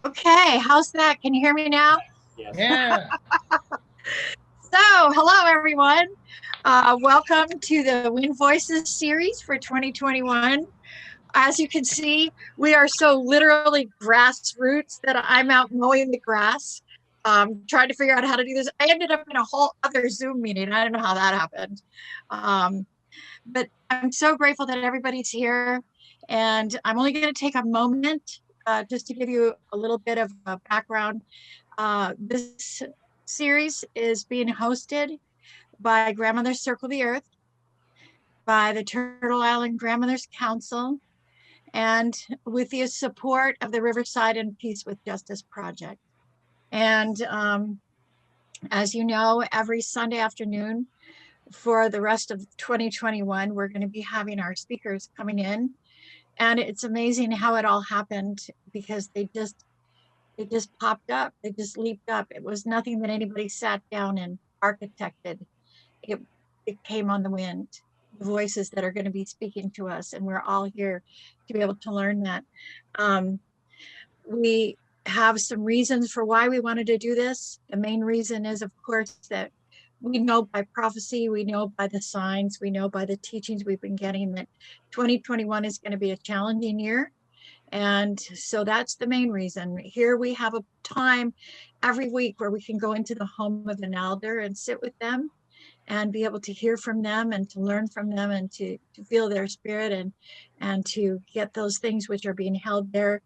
Okay, how's that? Can you hear me now? Yes. Yeah. So, hello everyone. Welcome to the Wind Voices series for 2021. As you can see, we are so literally grassroots that I'm out mowing the grass, trying to figure out how to do this. I ended up in a whole other Zoom meeting. I don't know how that happened. But I'm so grateful that everybody's here. And I'm only going to take a moment just to give you a little bit of a background. This series is being hosted by Grandmother's Circle the Earth, by the Turtle Island Grandmothers Council, and with the support of the River Sidon Peace with Justice Project. And as you know, every Sunday afternoon for the rest of 2021, we're going to be having our speakers coming in. And it's amazing how it all happened because they just popped up. They just leaped up. It was nothing that anybody sat down and architected. It came on the wind, the voices that are going to be speaking to us. And we're all here to be able to learn that. We have some reasons for why we wanted to do this. The main reason is, of course, that we know by prophecy, we know by the signs, we know by the teachings we've been getting that 2021 is going to be a challenging year. And so that's the main reason. Here we have a time every week where we can go into the home of an elder and sit with them and be able to hear from them and to learn from them and to feel their spirit and to get those things which are being held there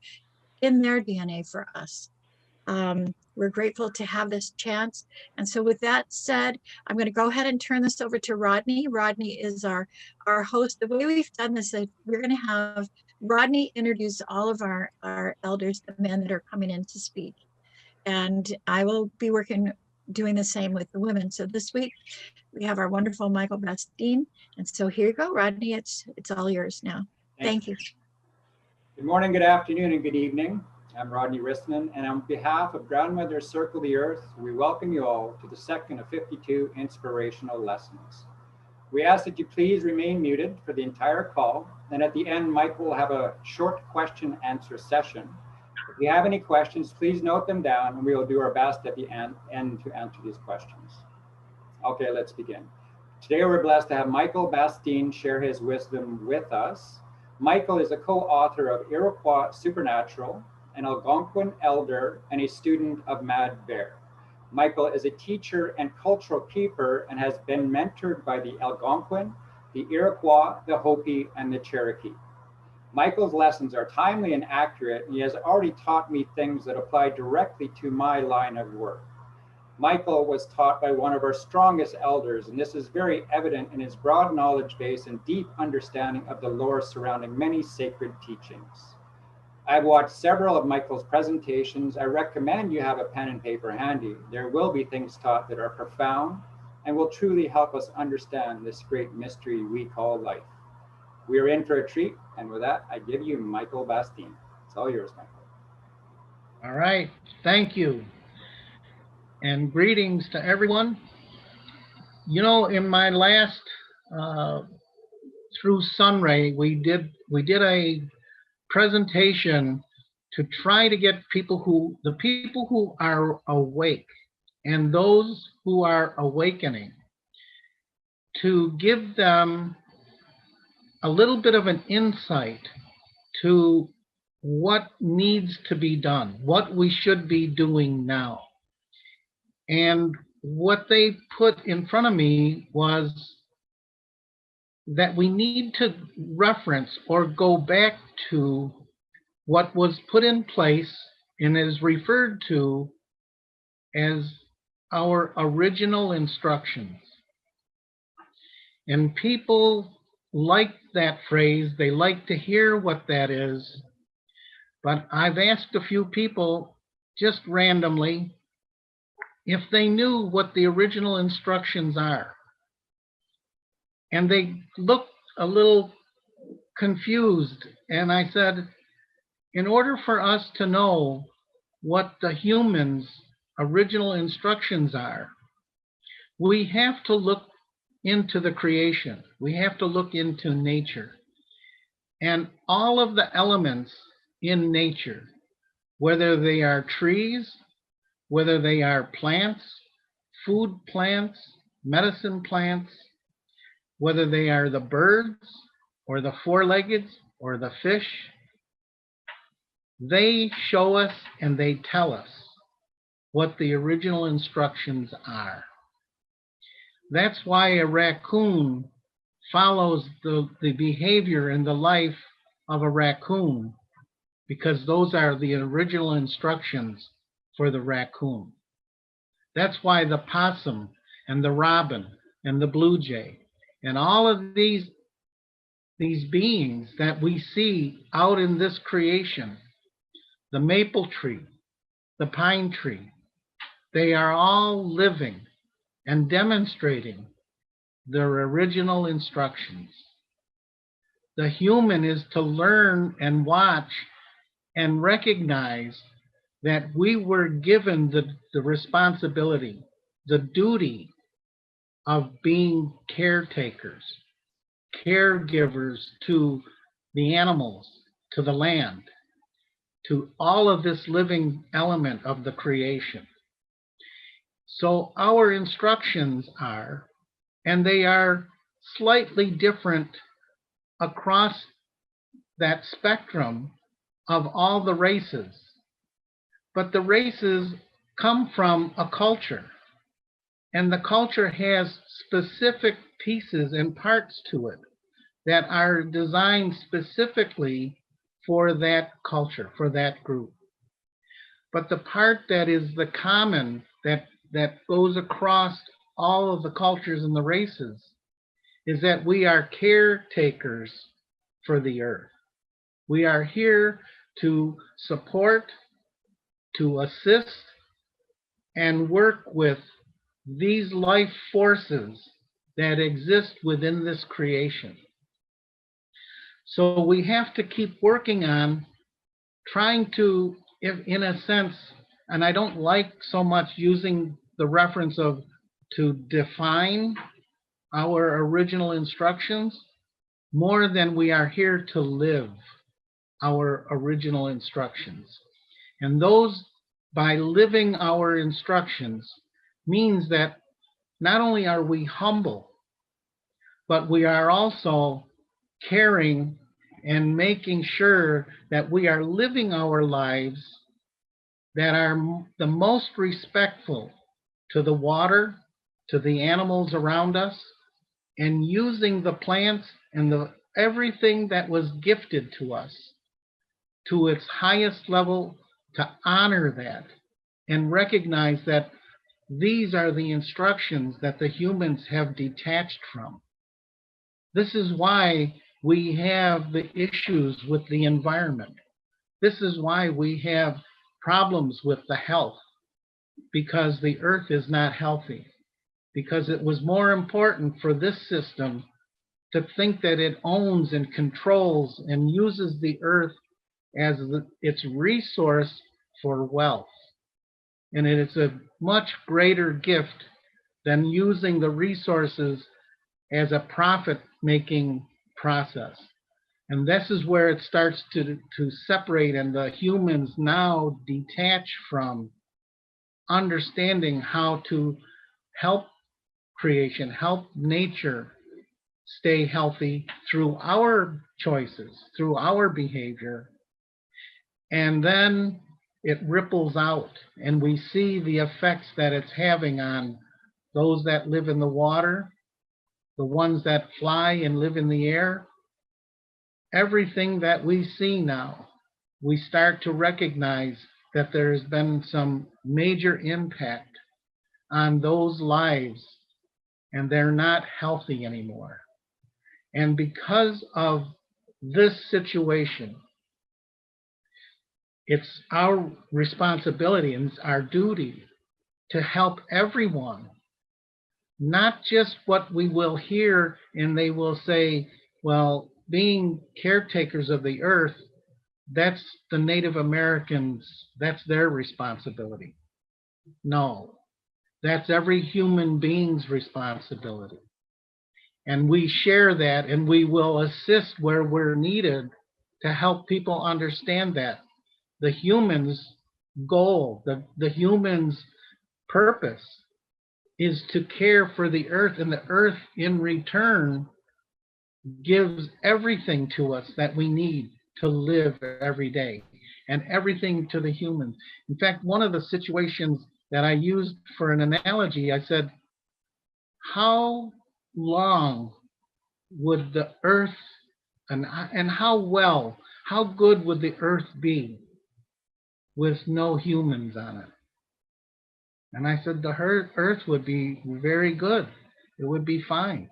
in their DNA for us. We're grateful to have this chance. And so with that said, I'm going to go ahead and turn this over to Rodney. Rodney is our host. The way we've done this is we're going to have Rodney introduce all of our elders, the men that are coming in to speak. And I will be doing the same with the women. So this week we have our wonderful Michael Bastine. And so here you go, Rodney, it's all yours now. Thank you. Good morning, good afternoon, and good evening. I'm Rodney Ristman, and on behalf of Grandmother's Circle the Earth, we welcome you all to the second of 52 inspirational lessons. We ask that you please remain muted for the entire call, and at the end, Mike will have a short question-answer session. If you have any questions, please note them down, and we will do our best at the end to answer these questions. Okay, let's begin. Today, we're blessed to have Michael Bastine share his wisdom with us. Michael is a co-author of Iroquois Supernatural, an Algonquin elder, and a student of Mad Bear. Michael is a teacher and cultural keeper and has been mentored by the Algonquin, the Iroquois, the Hopi, and the Cherokee. Michael's lessons are timely and accurate, and he has already taught me things that apply directly to my line of work. Michael was taught by one of our strongest elders, and this is very evident in his broad knowledge base and deep understanding of the lore surrounding many sacred teachings. I've watched several of Michael's presentations. I recommend you have a pen and paper handy. There will be things taught that are profound and will truly help us understand this great mystery we call life. We are in for a treat, and with that, I give you Michael Bastine. It's all yours, Michael. All right. Thank you. And greetings to everyone. You know, in my last through Sunray, we did a presentation to try to get the people who are awake and those who are awakening, to give them a little bit of an insight to what needs to be done, what we should be doing now. And what they put in front of me was that we need to reference or go back to what was put in place and is referred to as our original instructions. And people like that phrase, they like to hear what that is, but I've asked a few people just randomly if they knew what the original instructions are. And they looked a little confused. And I said, in order for us to know what the humans' original instructions are, we have to look into the creation. We have to look into nature. And all of the elements in nature whether they are trees, whether they are plants, food plants, medicine plants, whether they are the birds or the four-legged or the fish. They show us and they tell us what the original instructions are. That's why a raccoon follows the behavior and the life of a raccoon, because those are the original instructions for the raccoon. That's why the possum and the robin and the blue jay and all of these beings that we see out in this creation, the maple tree, the pine tree, they are all living and demonstrating their original instructions. The human is to learn and watch and recognize that we were given the responsibility, the duty of being caretakers, caregivers to the animals, to the land, to all of this living element of the creation. So our instructions are, and they are slightly different across that spectrum of all the races. But the races come from a culture, and the culture has specific pieces and parts to it that are designed specifically for that culture, for that group. But the part that is the common, that goes across all of the cultures and the races, is that we are caretakers for the earth. We are here to support, to assist, and work with these life forces that exist within this creation. So we have to keep working on trying to, in a sense, and I don't like so much using the reference of to define our original instructions, more than we are here to live our original instructions. And those, by living our instructions, means that not only are we humble, but we are also caring and making sure that we are living our lives that are the most respectful to the water, to the animals around us, and using the plants and everything that was gifted to us to its highest level, to honor that and recognize that these are the instructions that the humans have detached from. This is why we have the issues with the environment. This is why we have problems with the health, because the earth is not healthy, because it was more important for this system to think that it owns and controls and uses the earth as its resource for wealth. And it is a much greater gift than using the resources as a profit-making process. And this is where it starts to separate, and the humans now detach from understanding how to help creation, help nature stay healthy through our choices, through our behavior. And then it ripples out, and we see the effects that it's having on those that live in the water, the ones that fly and live in the air. Everything that we see now, we start to recognize that there's been some major impact on those lives, and they're not healthy anymore. And because of this situation, it's our responsibility and it's our duty to help everyone, not just what we will hear and they will say, well, being caretakers of the earth, that's the Native Americans, that's their responsibility. No, that's every human being's responsibility. And we share that, and we will assist where we're needed to help people understand that. the human's goal, the human's purpose is to care for the earth, and the earth in return gives everything to us that we need to live every day, and everything to the humans. In fact, one of the situations that I used for an analogy, I said, how long would the earth, and how good would the earth be with no humans on it? And I said, the earth would be very good. It would be fine.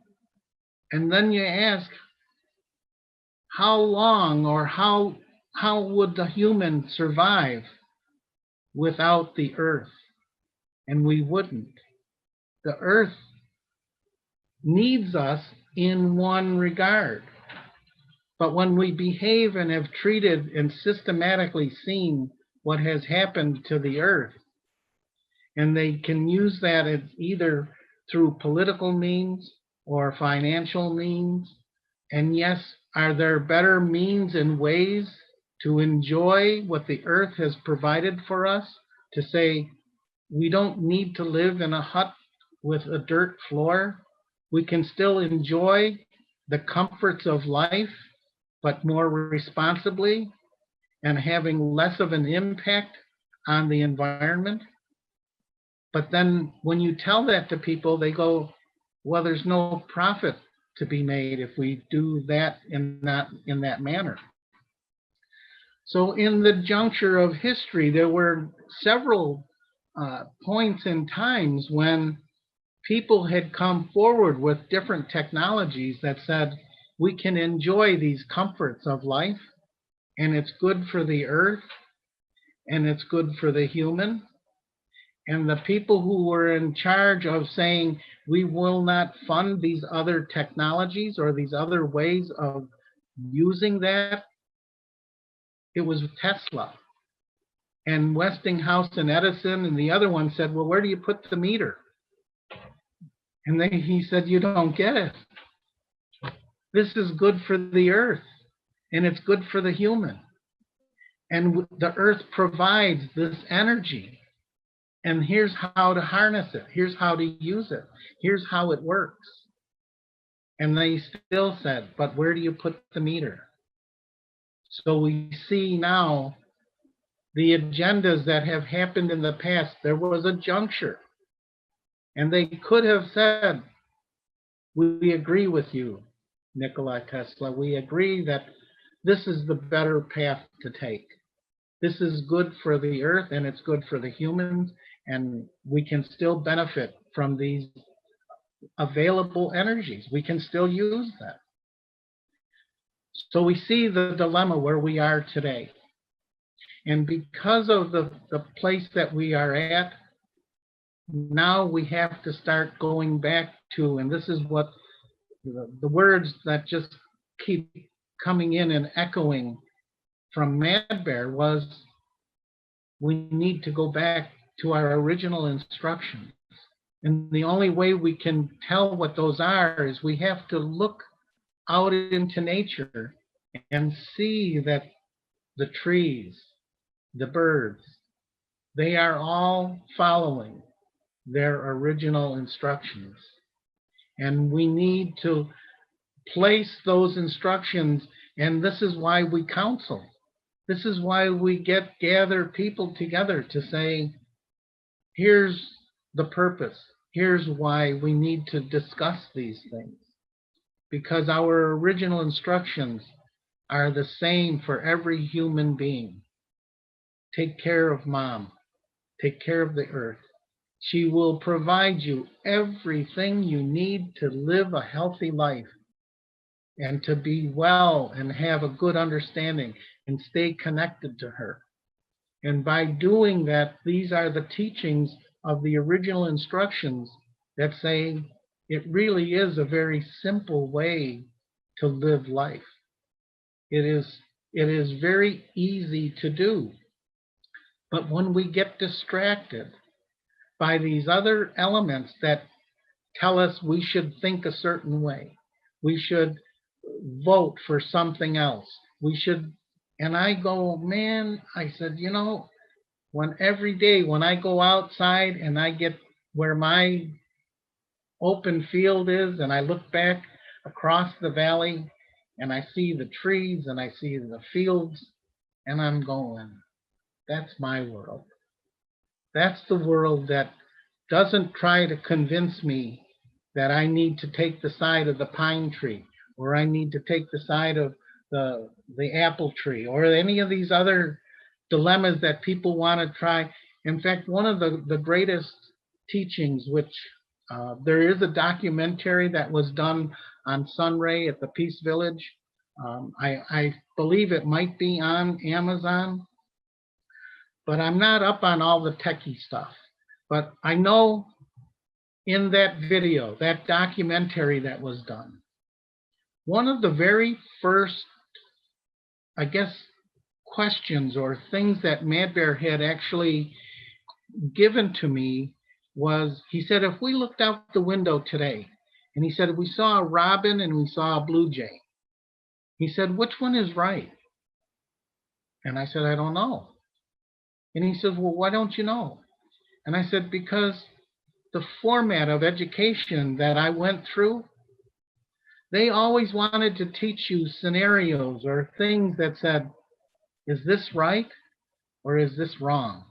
And then you ask, how long, or how would the human survive without the earth? And we wouldn't. The earth needs us in one regard. But when we behave and have treated and systematically seen what has happened to the earth, and they can use that as either through political means or financial means. And yes, are there better means and ways to enjoy what the earth has provided for us? To say, we don't need to live in a hut with a dirt floor. We can still enjoy the comforts of life, but more responsibly and having less of an impact on the environment. But then when you tell that to people, they go, well, there's no profit to be made if we do that in that manner. So in the juncture of history, there were several points in times when people had come forward with different technologies that said, we can enjoy these comforts of life, and it's good for the earth, and it's good for the human. And the people who were in charge of saying, we will not fund these other technologies or these other ways of using that, it was Tesla. And Westinghouse and Edison and the other one said, well, where do you put the meter? And he said, you don't get it. This is good for the earth, and it's good for the human. And the earth provides this energy. And here's how to harness it. Here's how to use it. Here's how it works. And they still said, but where do you put the meter? So we see now the agendas that have happened in the past. There was a juncture. And they could have said, we agree with you, Nikola Tesla. We agree that this is the better path to take. This is good for the earth, and it's good for the humans, and we can still benefit from these available energies. We can still use them. So we see the dilemma where we are today. And because of the place that we are at, now we have to start going back to, and this is what the words that just keep coming in and echoing from Mad Bear was, we need to go back to our original instructions. And the only way we can tell what those are is we have to look out into nature and see that the trees, the birds, they are all following their original instructions. And we need to place those instructions, and this is why we counsel. This is why we gather people together to say, here's the purpose. Here's why we need to discuss these things. Because our original instructions are the same for every human being. Take care of mom. Take care of the earth. She will provide you everything you need to live a healthy life and to be well and have a good understanding and stay connected to her. And by doing that, these are the teachings of the original instructions that say it really is a very simple way to live life. It is very easy to do. But when we get distracted by these other elements that tell us we should think a certain way, we should vote for something else, we should And I go, man, I said, you know, when every day when I go outside and I get where my open field is and I look back across the valley and I see the trees and I see the fields and I'm going, that's my world. That's the world that doesn't try to convince me that I need to take the side of the pine tree or I need to take the side of the apple tree or any of these other dilemmas that people want to try. In fact, one of the greatest teachings, which there is a documentary that was done on Sunray at the Peace Village. I believe it might be on Amazon, but I'm not up on all the techie stuff. But I know in that video, that documentary that was done, one of the very first, I guess, questions or things that Mad Bear had actually given to me was, he said, if we looked out the window today, and he said, we saw a robin and we saw a blue jay. He said, which one is right? And I said, I don't know. And he said, well, why don't you know? And I said, because the format of education that I went through, they always wanted to teach you scenarios or things that said, is this right or is this wrong?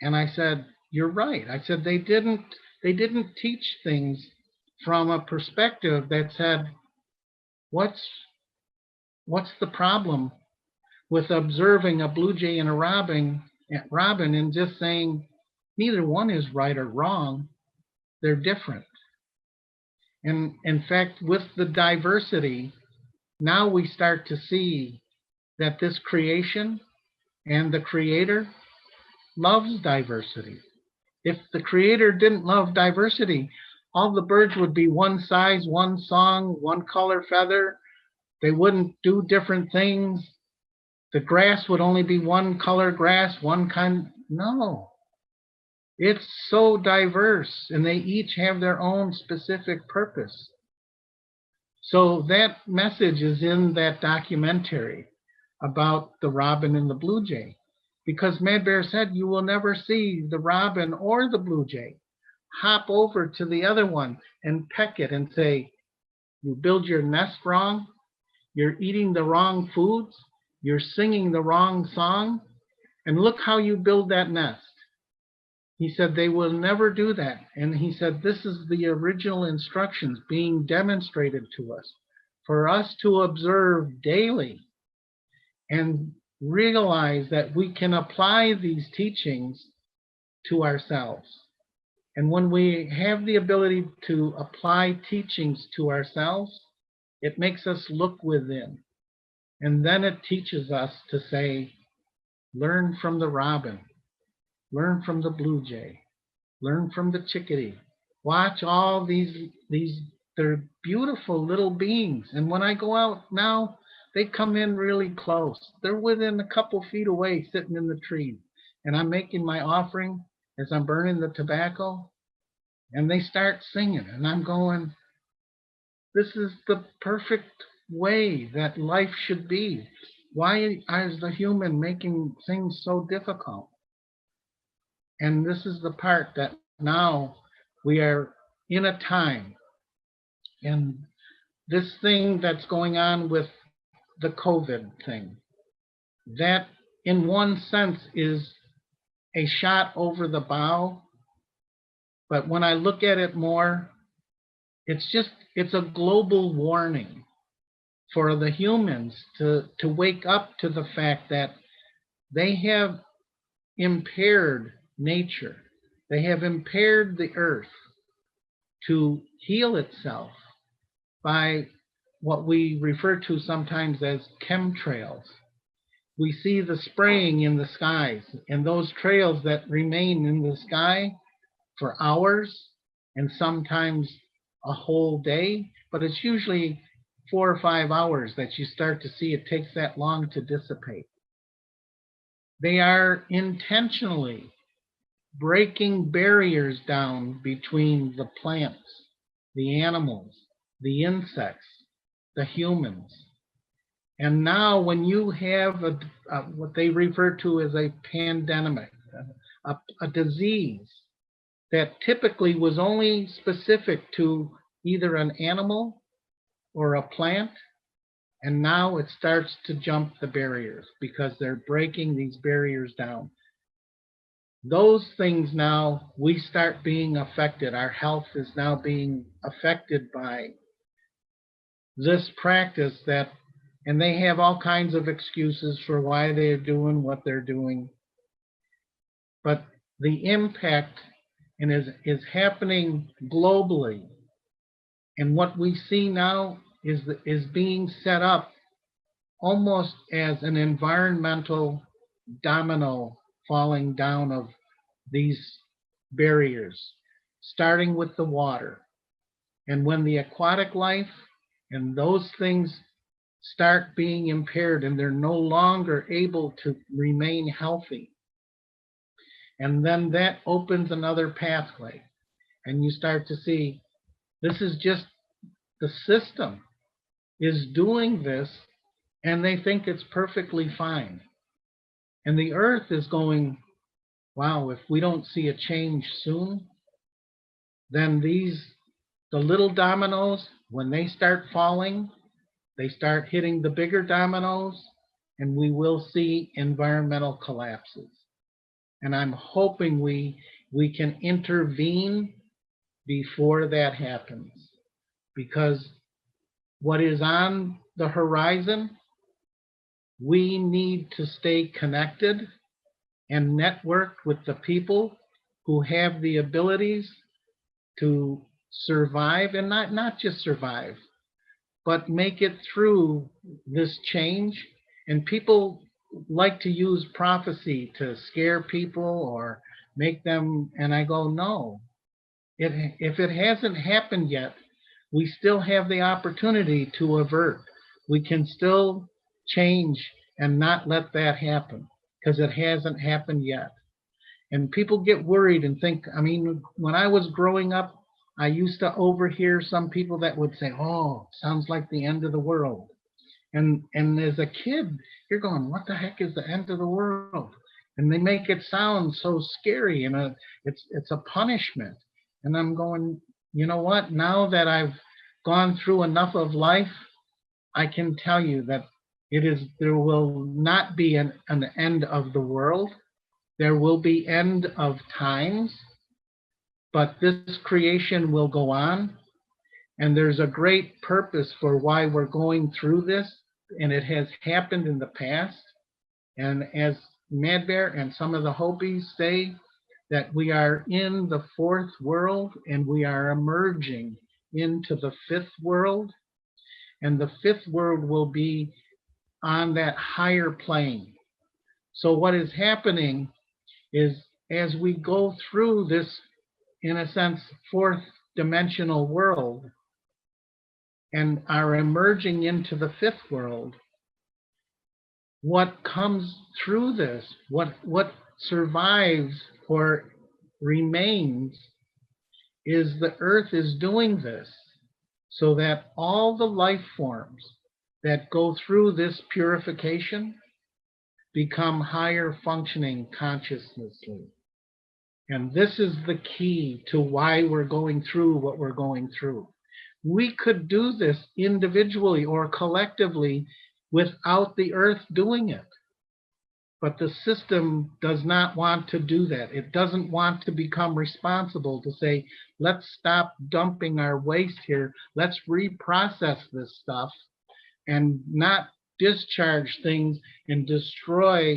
And I said, you're right. I said, they didn't teach things from a perspective that said, what's the problem with observing a blue jay and a robin and just saying neither one is right or wrong, they're different. And in fact, with the diversity, now we start to see that this creation and the creator loves diversity. If the creator didn't love diversity, all the birds would be one size, one song, one color feather. They wouldn't do different things. The grass would only be one color grass, one kind. No, it's so diverse and they each have their own specific purpose. So that message is in that documentary about the robin and the blue jay, because Mad Bear said you will never see the robin or the blue jay hop over to the other one and peck it and say, you build your nest wrong, you're eating the wrong foods, you're singing the wrong song, and look how you build that nest. He said they will never do that. And he said this is the original instructions being demonstrated to us for us to observe daily and realize that we can apply these teachings to ourselves. And when we have the ability to apply teachings to ourselves, it makes us look within. And then it teaches us to say, learn from the robin, learn from the blue jay, learn from the chickadee. Watch all these, they're beautiful little beings. And when I go out now, they come in really close. They're within a couple feet away, sitting in the trees. And I'm making my offering as I'm burning the tobacco. And they start singing. And I'm going, this is the perfect way that life should be. Why is the human making things so difficult? And this is the part that now we are in a time. And this thing that's going on with the COVID thing, that in one sense is a shot over the bow. But when I look at it more, it's a global warning for the humans to wake up to the fact that they have impaired nature. They have impaired the earth to heal itself by what we refer to sometimes as chemtrails. We see the spraying in the skies, and those trails that remain in the sky for hours and sometimes a whole day, but it's usually 4 or 5 hours that you start to see it takes that long to dissipate. They are intentionally breaking barriers down between the plants, the animals, the insects, the humans. And now when you have what they refer to as a pandemic, a disease that typically was only specific to either an animal or a plant, and now it starts to jump the barriers because they're breaking these barriers down. Those things now, we start being affected. Our health is now being affected by this practice that, and they have all kinds of excuses for why they're doing what they're doing. But the impact and is happening globally. And what we see now is being set up almost as an environmental domino falling down of these barriers, starting with the water. And when the aquatic life and those things start being impaired and they're no longer able to remain healthy, and then that opens another pathway. And you start to see this is just the system is doing this, and they think it's perfectly fine. And the earth is going, wow, if we don't see a change soon, then the little dominoes, when they start falling, they start hitting the bigger dominoes, and we will see environmental collapses. And I'm hoping we can intervene before that happens, because what is on the horizon, we need to stay connected and networked with the people who have the abilities to survive, and not just survive, but make it through this change. And people like to use prophecy to scare people or make them, and I go, no. If it hasn't happened yet, we still have the opportunity to avert. We can still change and not let that happen because it hasn't happened yet. And people get worried and think, I mean, when I was growing up, I used to overhear some people that would say, oh, sounds like the end of the world. And as a kid, you're going, what the heck is the end of the world? And they make it sound so scary, and it's a punishment. And I'm going, you know what? Now that I've gone through enough of life, I can tell you that there will not be an end of the world. There will be end of times, but this creation will go on. And there's a great purpose for why we're going through this, and it has happened in the past. And as Mad Bear and some of the Hopis say, that we are in the fourth world and we are emerging into the fifth world. And the fifth world will be on that higher plane. So what is happening is as we go through this, in a sense, fourth dimensional world and are emerging into the fifth world, what comes through this, what survives or remains, is the earth is doing this so that all the life forms that go through this purification become higher functioning consciously. And this is the key to why we're going through what we're going through. We could do this individually or collectively without the earth doing it. But the system does not want to do that. It doesn't want to become responsible to say, let's stop dumping our waste here. Let's reprocess this stuff and not discharge things and destroy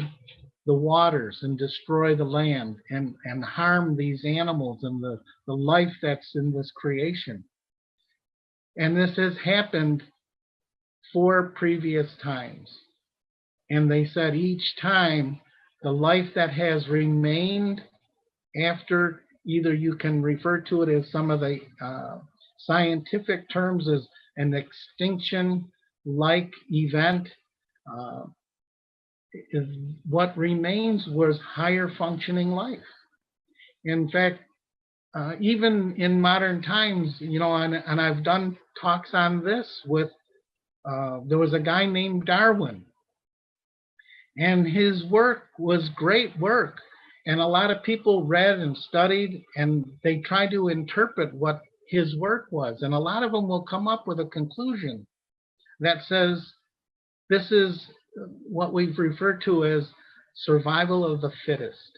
the waters and destroy the land and harm these animals and the life that's in this creation. And this has happened 4 previous times. And they said each time the life that has remained after, either you can refer to it as some of the scientific terms as an extinction-like event, what remains was higher functioning life. In fact, even in modern times, you know, and I've done talks on this with there was a guy named Darwin, and his work was great work. And a lot of people read and studied, and they tried to interpret what his work was. And a lot of them will come up with a conclusion that says this is what we've referred to as survival of the fittest.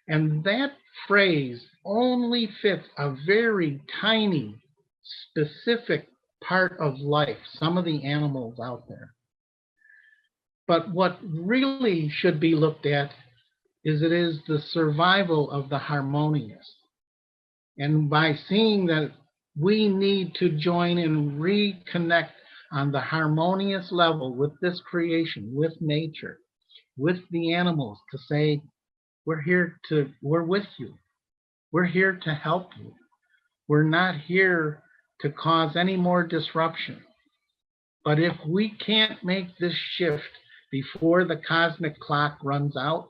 And that phrase only fits a very tiny, specific part of life, some of the animals out there. But what really should be looked at is it is the survival of the harmonious. And by seeing that we need to join and reconnect on the harmonious level with this creation, with nature, with the animals, to say, we're with you. We're here to help you. We're not here to cause any more disruption. But if we can't make this shift before the cosmic clock runs out,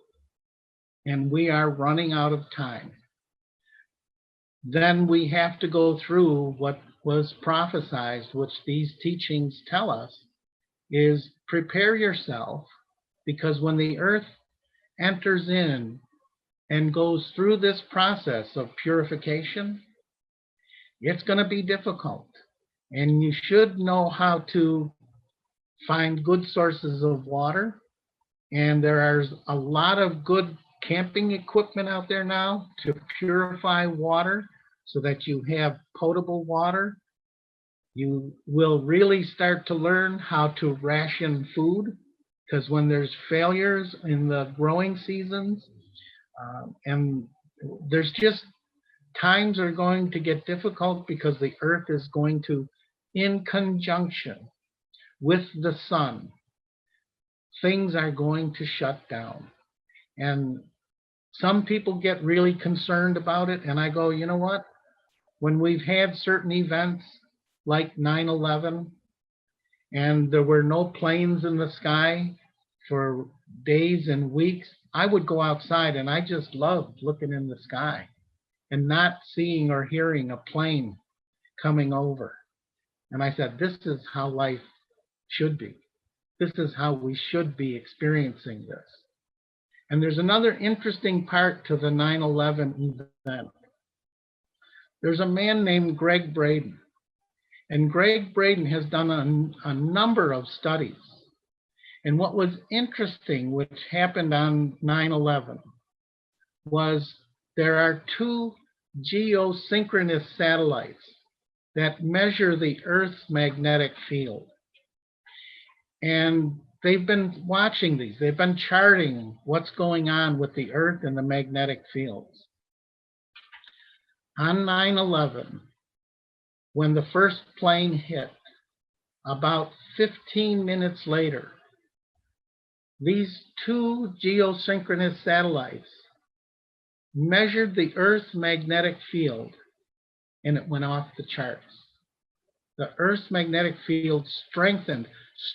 and we are running out of time, then we have to go through what was prophesied, which these teachings tell us, is prepare yourself, because when the earth enters in and goes through this process of purification, it's going to be difficult. And you should know how to find good sources of water. And there is a lot of good camping equipment out there now to purify water so that you have potable water. You will really start to learn how to ration food, because when there's failures in the growing seasons, and there's just times are going to get difficult because the earth is going to, in conjunction with the sun, things are going to shut down. And some people get really concerned about it. And I go, you know what? When we've had certain events like 9/11, and there were no planes in the sky for days and weeks, I would go outside and I just loved looking in the sky and not seeing or hearing a plane coming over. And I said, this is how life should be. This is how we should be experiencing this. And there's another interesting part to the 9/11 event. There's a man named Greg Braden. And Greg Braden has done a number of studies. And what was interesting, which happened on 9/11, was there are two geosynchronous satellites that measure the Earth's magnetic field. And they've been watching these. They've been charting what's going on with the Earth and the magnetic fields. On 9/11, when the first plane hit, about 15 minutes later, these two geosynchronous satellites measured the Earth's magnetic field, and it went off the charts. The Earth's magnetic field strengthened,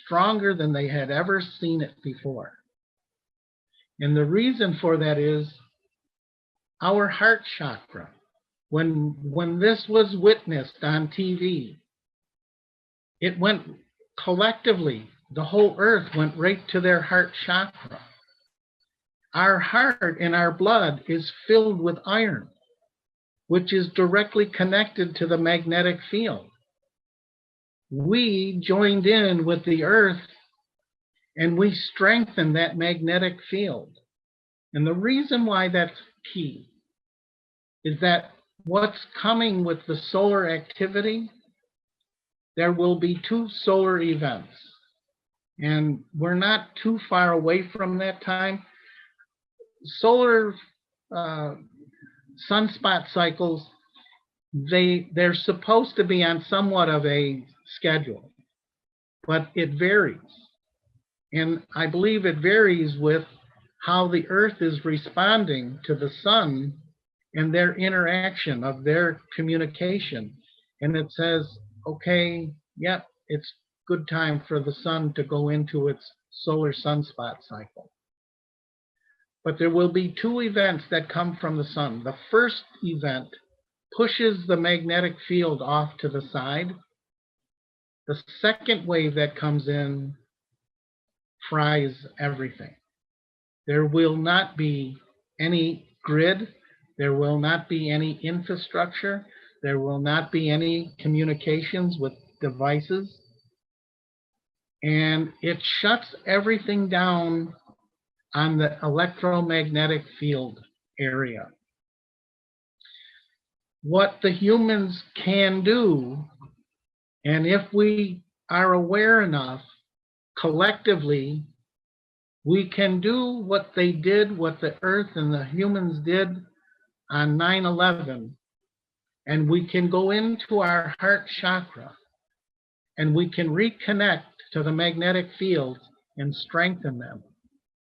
stronger than they had ever seen it before. And the reason for that is our heart chakra. When this was witnessed on TV, it went collectively, the whole earth went right to their heart chakra. Our heart and our blood is filled with iron, which is directly connected to the magnetic field. We joined in with the earth and we strengthened that magnetic field. And the reason why that's key is that what's coming with the solar activity, there will be two solar events. And we're not too far away from that time. Solar sunspot cycles, they're supposed to be on somewhat of a schedule, but it varies. And I believe it varies with how the earth is responding to the sun and their interaction of their communication. And it says, okay, yep, it's good time for the sun to go into its solar sunspot cycle. But there will be two events that come from the sun. The first event pushes the magnetic field off to the side, The second wave that comes in fries everything. There will not be any grid. There will not be any infrastructure. There will not be any communications with devices. And it shuts everything down on the electromagnetic field area. What the humans can do, and if we are aware enough, collectively, we can do what they did, what the Earth and the humans did on 9/11, and we can go into our heart chakra, and we can reconnect to the magnetic fields and strengthen them,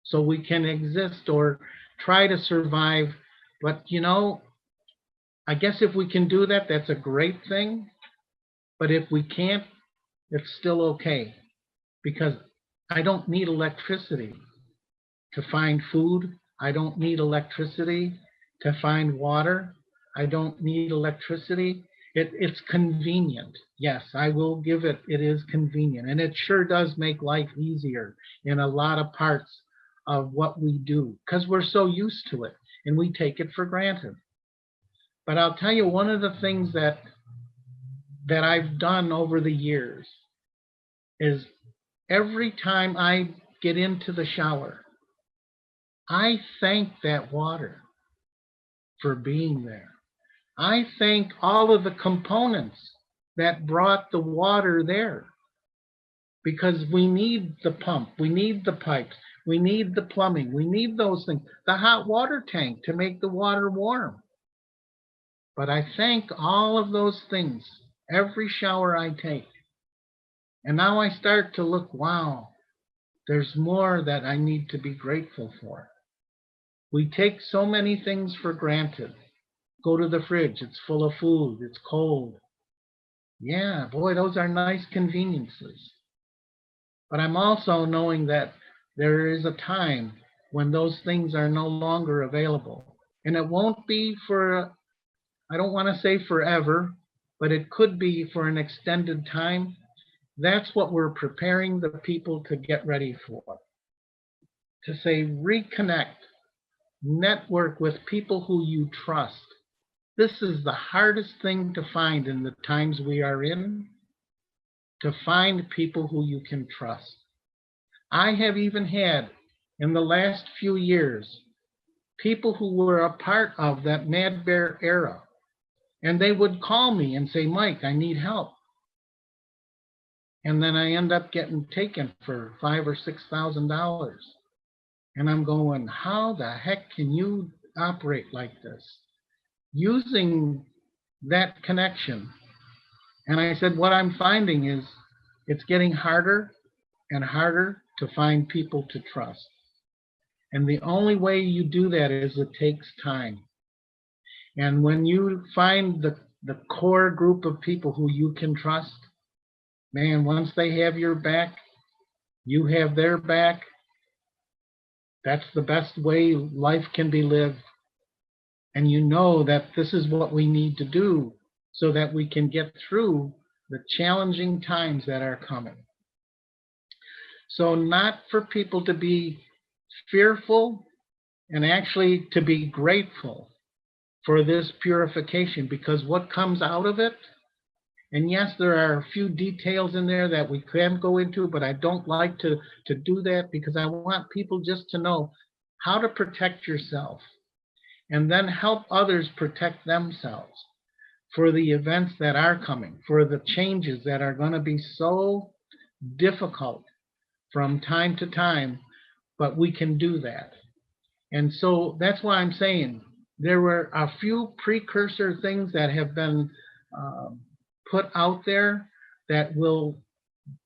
so we can exist or try to survive. But you know, I guess if we can do that, that's a great thing. But if we can't, it's still okay, because I don't need electricity to find food. I don't need electricity to find water. I don't need electricity. It's convenient. Yes, I will give it, it is convenient. And it sure does make life easier in a lot of parts of what we do, because we're so used to it and we take it for granted. But I'll tell you, one of the things that I've done over the years is every time I get into the shower, I thank that water for being there. I thank all of the components that brought the water there, because we need the pump, we need the pipes, we need the plumbing, we need those things, the hot water tank to make the water warm. But I thank all of those things every shower I take. And now I start to look, wow, there's more that I need to be grateful for. We take so many things for granted. Go to the fridge, it's full of food, it's cold. Yeah, boy, those are nice conveniences. But I'm also knowing that there is a time when those things are no longer available. And it won't be for, I don't want to say forever, but it could be for an extended time. That's what we're preparing the people to get ready for. To say, reconnect, network with people who you trust. This is the hardest thing to find in the times we are in, to find people who you can trust. I have even had, in the last few years, people who were a part of that Mad Bear era, and they would call me and say, Mike, I need help. And then I end up getting taken for $5,000 or $6,000. And I'm going, how the heck can you operate like this? Using that connection. And I said, what I'm finding is it's getting harder and harder to find people to trust. And the only way you do that is it takes time. And when you find the core group of people who you can trust, man, once they have your back, you have their back. That's the best way life can be lived. And you know that this is what we need to do so that we can get through the challenging times that are coming. So not for people to be fearful, and actually to be grateful for this purification, because what comes out of it, and yes, there are a few details in there that we can go into, but I don't like to do that, because I want people just to know how to protect yourself and then help others protect themselves for the events that are coming, for the changes that are going to be so difficult from time to time, but we can do that. And so that's why I'm saying there were a few precursor things that have been put out there that will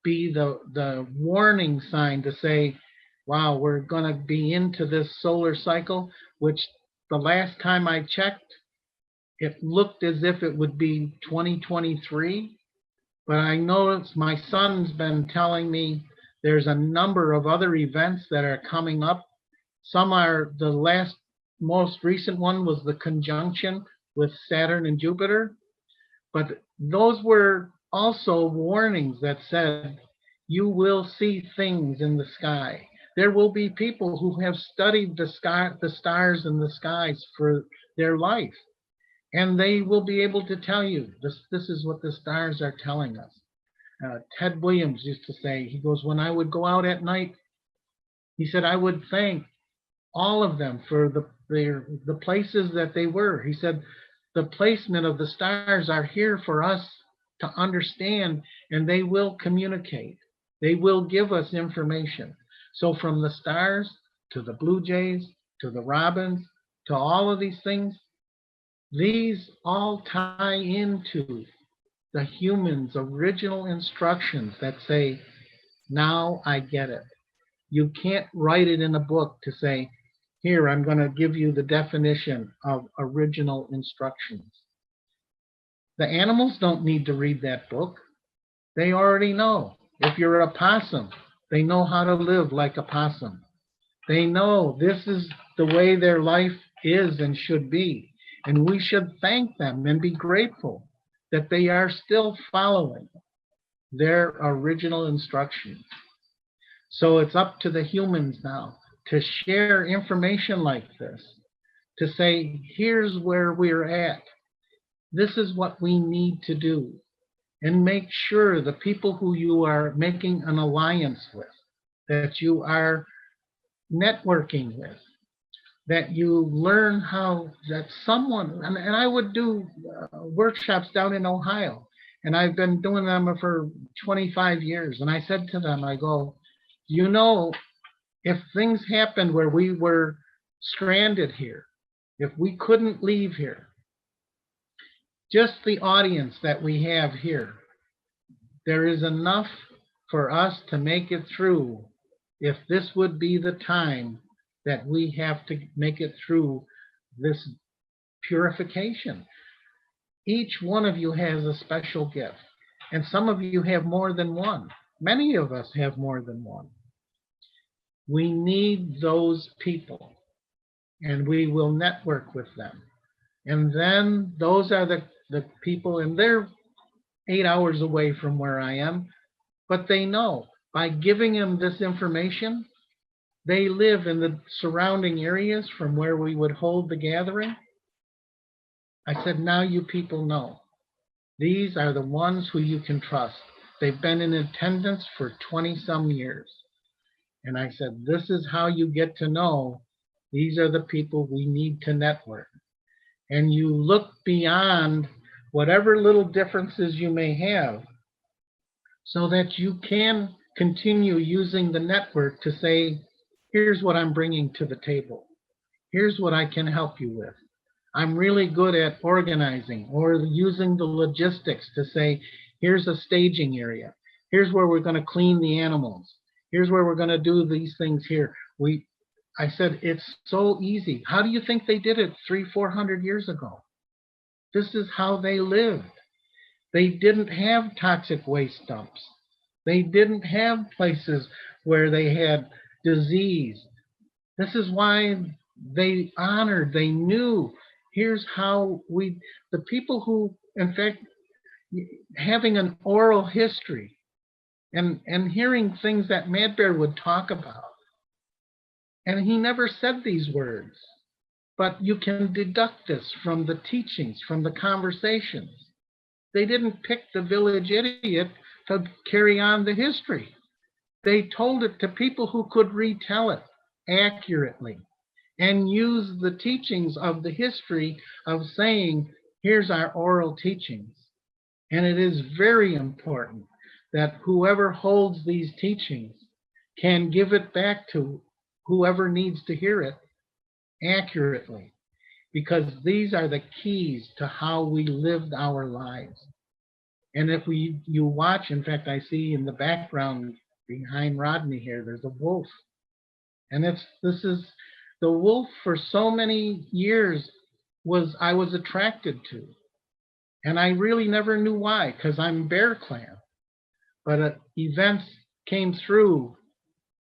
be the warning sign to say, wow, we're going to be into this solar cycle, which the last time I checked, it looked as if it would be 2023. But I noticed my son's been telling me there's a number of other events that are coming up. Some are, the most recent one was the conjunction with Saturn and Jupiter. But those were also warnings that said, you will see things in the sky. There will be people who have studied the stars and the skies for their life. And they will be able to tell you, this is what the stars are telling us. Ted Williams used to say, he goes, when I would go out at night, he said, I would thank all of them for the places that they were. He said, the placement of the stars are here for us to understand, and they will communicate. They will give us information. So from the stars to the blue jays, to the robins, to all of these things, these all tie into the human's original instructions that say, now I get it. You can't write it in a book to say, here, I'm going to give you the definition of original instructions. The animals don't need to read that book. They already know. If you're a possum, they know how to live like a possum. They know this is the way their life is and should be. And we should thank them and be grateful that they are still following their original instructions. So it's up to the humans now to share information like this, to say, here's where we're at. This is what we need to do. And make sure the people who you are making an alliance with, that you are networking with, that you learn how that someone, and I would do workshops down in Ohio, and I've been doing them for 25 years. And I said to them, I go, you know, if things happened where we were stranded here, if we couldn't leave here, just the audience that we have here, there is enough for us to make it through if this would be the time that we have to make it through this purification. Each one of you has a special gift, and some of you have more than one. Many of us have more than one. We need those people, and we will network with them. And then those are the people, and they're 8 hours away from where I am, but they know by giving them this information, they live in the surrounding areas from where we would hold the gathering. I said, now you people know. These are the ones who you can trust. They've been in attendance for 20-some years. And I said, this is how you get to know these are the people we need to network. And you look beyond whatever little differences you may have so that you can continue using the network to say, here's what I'm bringing to the table. Here's what I can help you with. I'm really good at organizing or using the logistics to say, here's a staging area. Here's where we're going to clean the animals. Here's where we're going to do these things here. I said, it's so easy. How do you think they did it 300-400 years ago? This is how they lived. They didn't have toxic waste dumps. They didn't have places where they had disease. This is why they honored, they knew, here's how the people who, in fact, having an oral history and hearing things that Mad Bear would talk about. And he never said these words, but you can deduct this from the teachings, from the conversations. They didn't pick the village idiot to carry on the history. They told it to people who could retell it accurately and use the teachings of the history of saying, here's our oral teachings. And it is very important that whoever holds these teachings can give it back to whoever needs to hear it accurately, because these are the keys to how we lived our lives. And if you watch, in fact, I see in the background behind Rodney here, there's a wolf. And this is the wolf for so many years I was attracted to. And I really never knew why, because I'm Bear Clan. But events came through,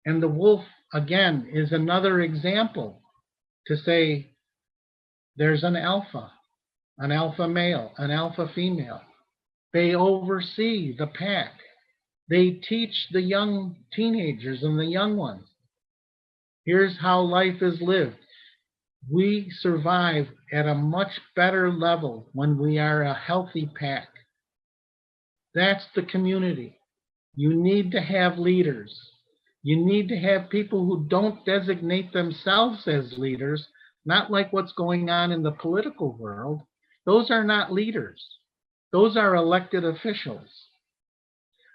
and the wolf, again, is another example to say there's an alpha male, an alpha female. They oversee the pack. They teach the young teenagers and the young ones. Here's how life is lived. We survive at a much better level when we are a healthy pack. That's the community. You need to have leaders. You need to have people who don't designate themselves as leaders, not like what's going on in the political world. Those are not leaders. Those are elected officials.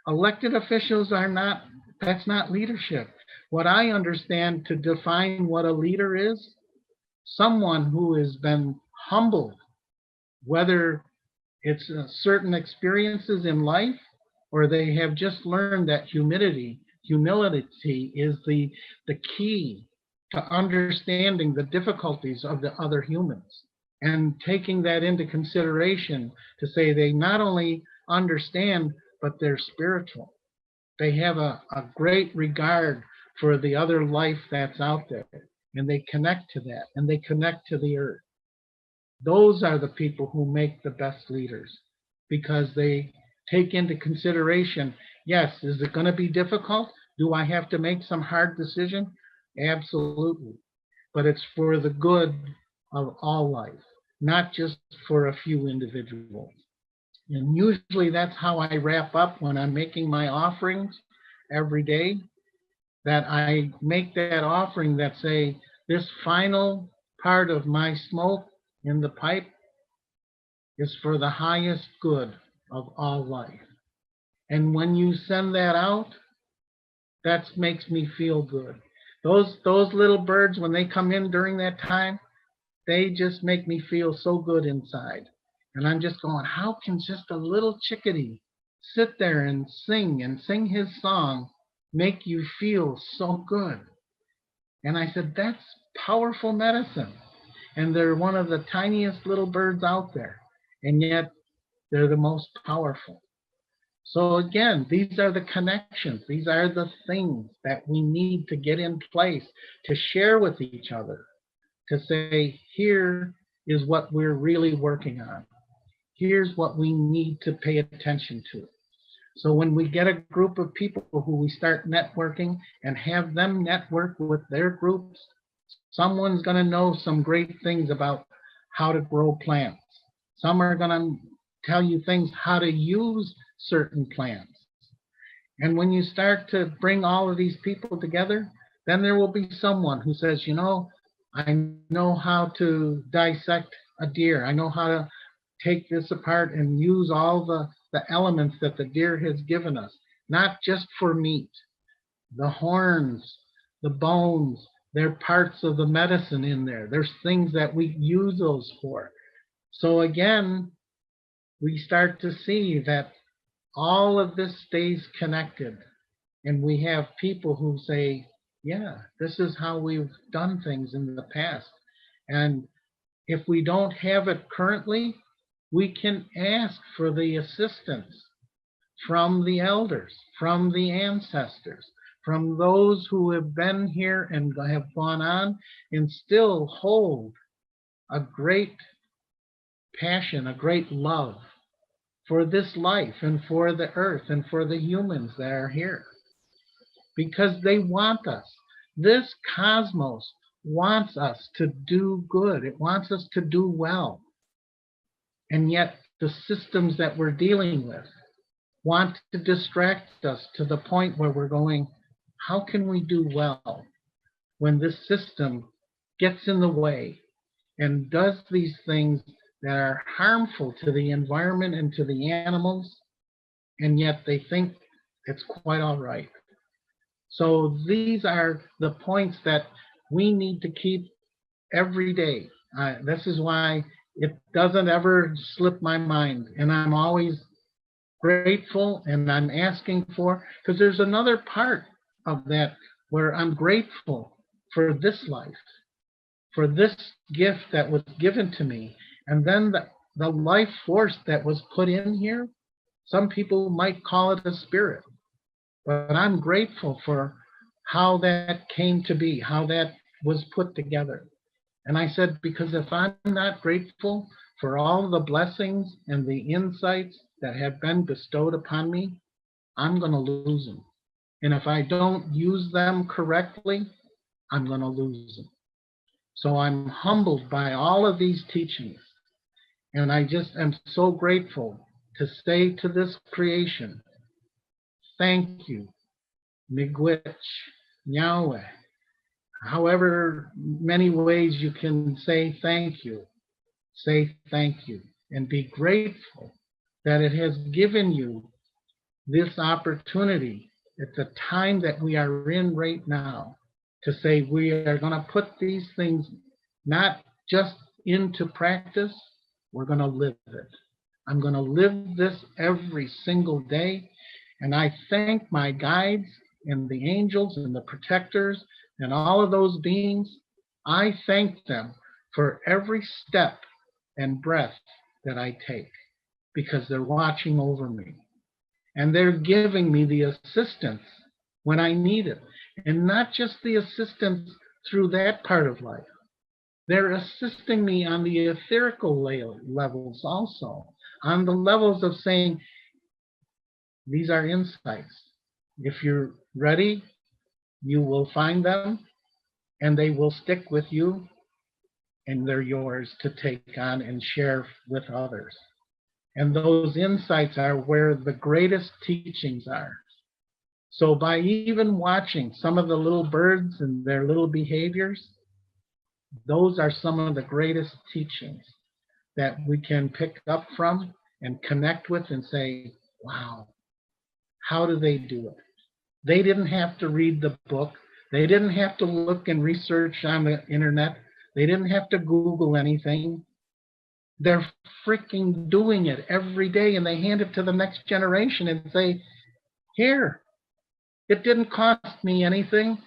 Elected officials are not, that's not leadership. What I understand to define what a leader is, someone who has been humbled, whether it's certain experiences in life or they have just learned that humility is the key to understanding the difficulties of the other humans and taking that into consideration to say they not only understand, but they're spiritual. They have a great regard for the other life that's out there, and they connect to that, and they connect to the earth. Those are the people who make the best leaders because they take into consideration, yes, is it going to be difficult? Do I have to make some hard decision? Absolutely. But it's for the good of all life, not just for a few individuals. And usually that's how I wrap up when I'm making my offerings every day, that I make that offering that say, this final part of my smoke in the pipe is for the highest good of all life. And when you send that out, that makes me feel good. Those little birds, when they come in during that time, they just make me feel so good inside. And I'm just going, how can just a little chickadee sit there and sing his song, make you feel so good? And I said, that's powerful medicine. And they're one of the tiniest little birds out there. And yet they're the most powerful. So again, these are the connections. These are the things that we need to get in place to share with each other, to say, here is what we're really working on. Here's what we need to pay attention to. So when we get a group of people who we start networking and have them network with their groups, someone's going to know some great things about how to grow plants. Some are going to tell you things how to use certain plants. And when you start to bring all of these people together, then there will be someone who says, you know, I know how to dissect a deer. I know how to take this apart and use all the elements that the deer has given us, not just for meat. The horns, the bones, they're parts of the medicine in there. There's things that we use those for. So again, we start to see that all of this stays connected. And we have people who say, yeah, this is how we've done things in the past. And if we don't have it currently, we can ask for the assistance from the elders, from the ancestors, from those who have been here and have gone on and still hold a great passion, a great love for this life and for the earth and for the humans that are here. Because they want us. This cosmos wants us to do good. It wants us to do well. And yet the systems that we're dealing with want to distract us to the point where we're going, how can we do well when this system gets in the way and does these things that are harmful to the environment and to the animals, and yet they think it's quite all right. So these are the points that we need to keep every day. This is why it doesn't ever slip my mind, and I'm always grateful and I'm asking for, because there's another part of that where I'm grateful for this life, for this gift that was given to me, and then the life force that was put in here. Some people might call it a spirit, but I'm grateful for how that came to be, how that was put together. And I said, because if I'm not grateful for all the blessings and the insights that have been bestowed upon me, I'm going to lose them. And if I don't use them correctly, I'm going to lose them. So I'm humbled by all of these teachings. And I just am so grateful to say to this creation, thank you, miigwech, Yahweh. However many ways you can say thank you and be grateful that it has given you this opportunity at the time that we are in right now to say we are going to put these things not just into practice, we're going to live it. I'm going to live this every single day. And I thank my guides and the angels and the protectors and all of those beings. I thank them for every step and breath that I take because they're watching over me. And they're giving me the assistance when I need it. And not just the assistance through that part of life. They're assisting me on the etherical levels also, on the levels of saying, these are insights. If you're ready, you will find them and they will stick with you and they're yours to take on and share with others. And those insights are where the greatest teachings are. So by even watching some of the little birds and their little behaviors, those are some of the greatest teachings that we can pick up from and connect with and say, wow, how do they do it? They didn't have to read the book. They didn't have to look and research on the internet. They didn't have to Google anything. They're freaking doing it every day, and they hand it to the next generation and say, here, it didn't cost me anything.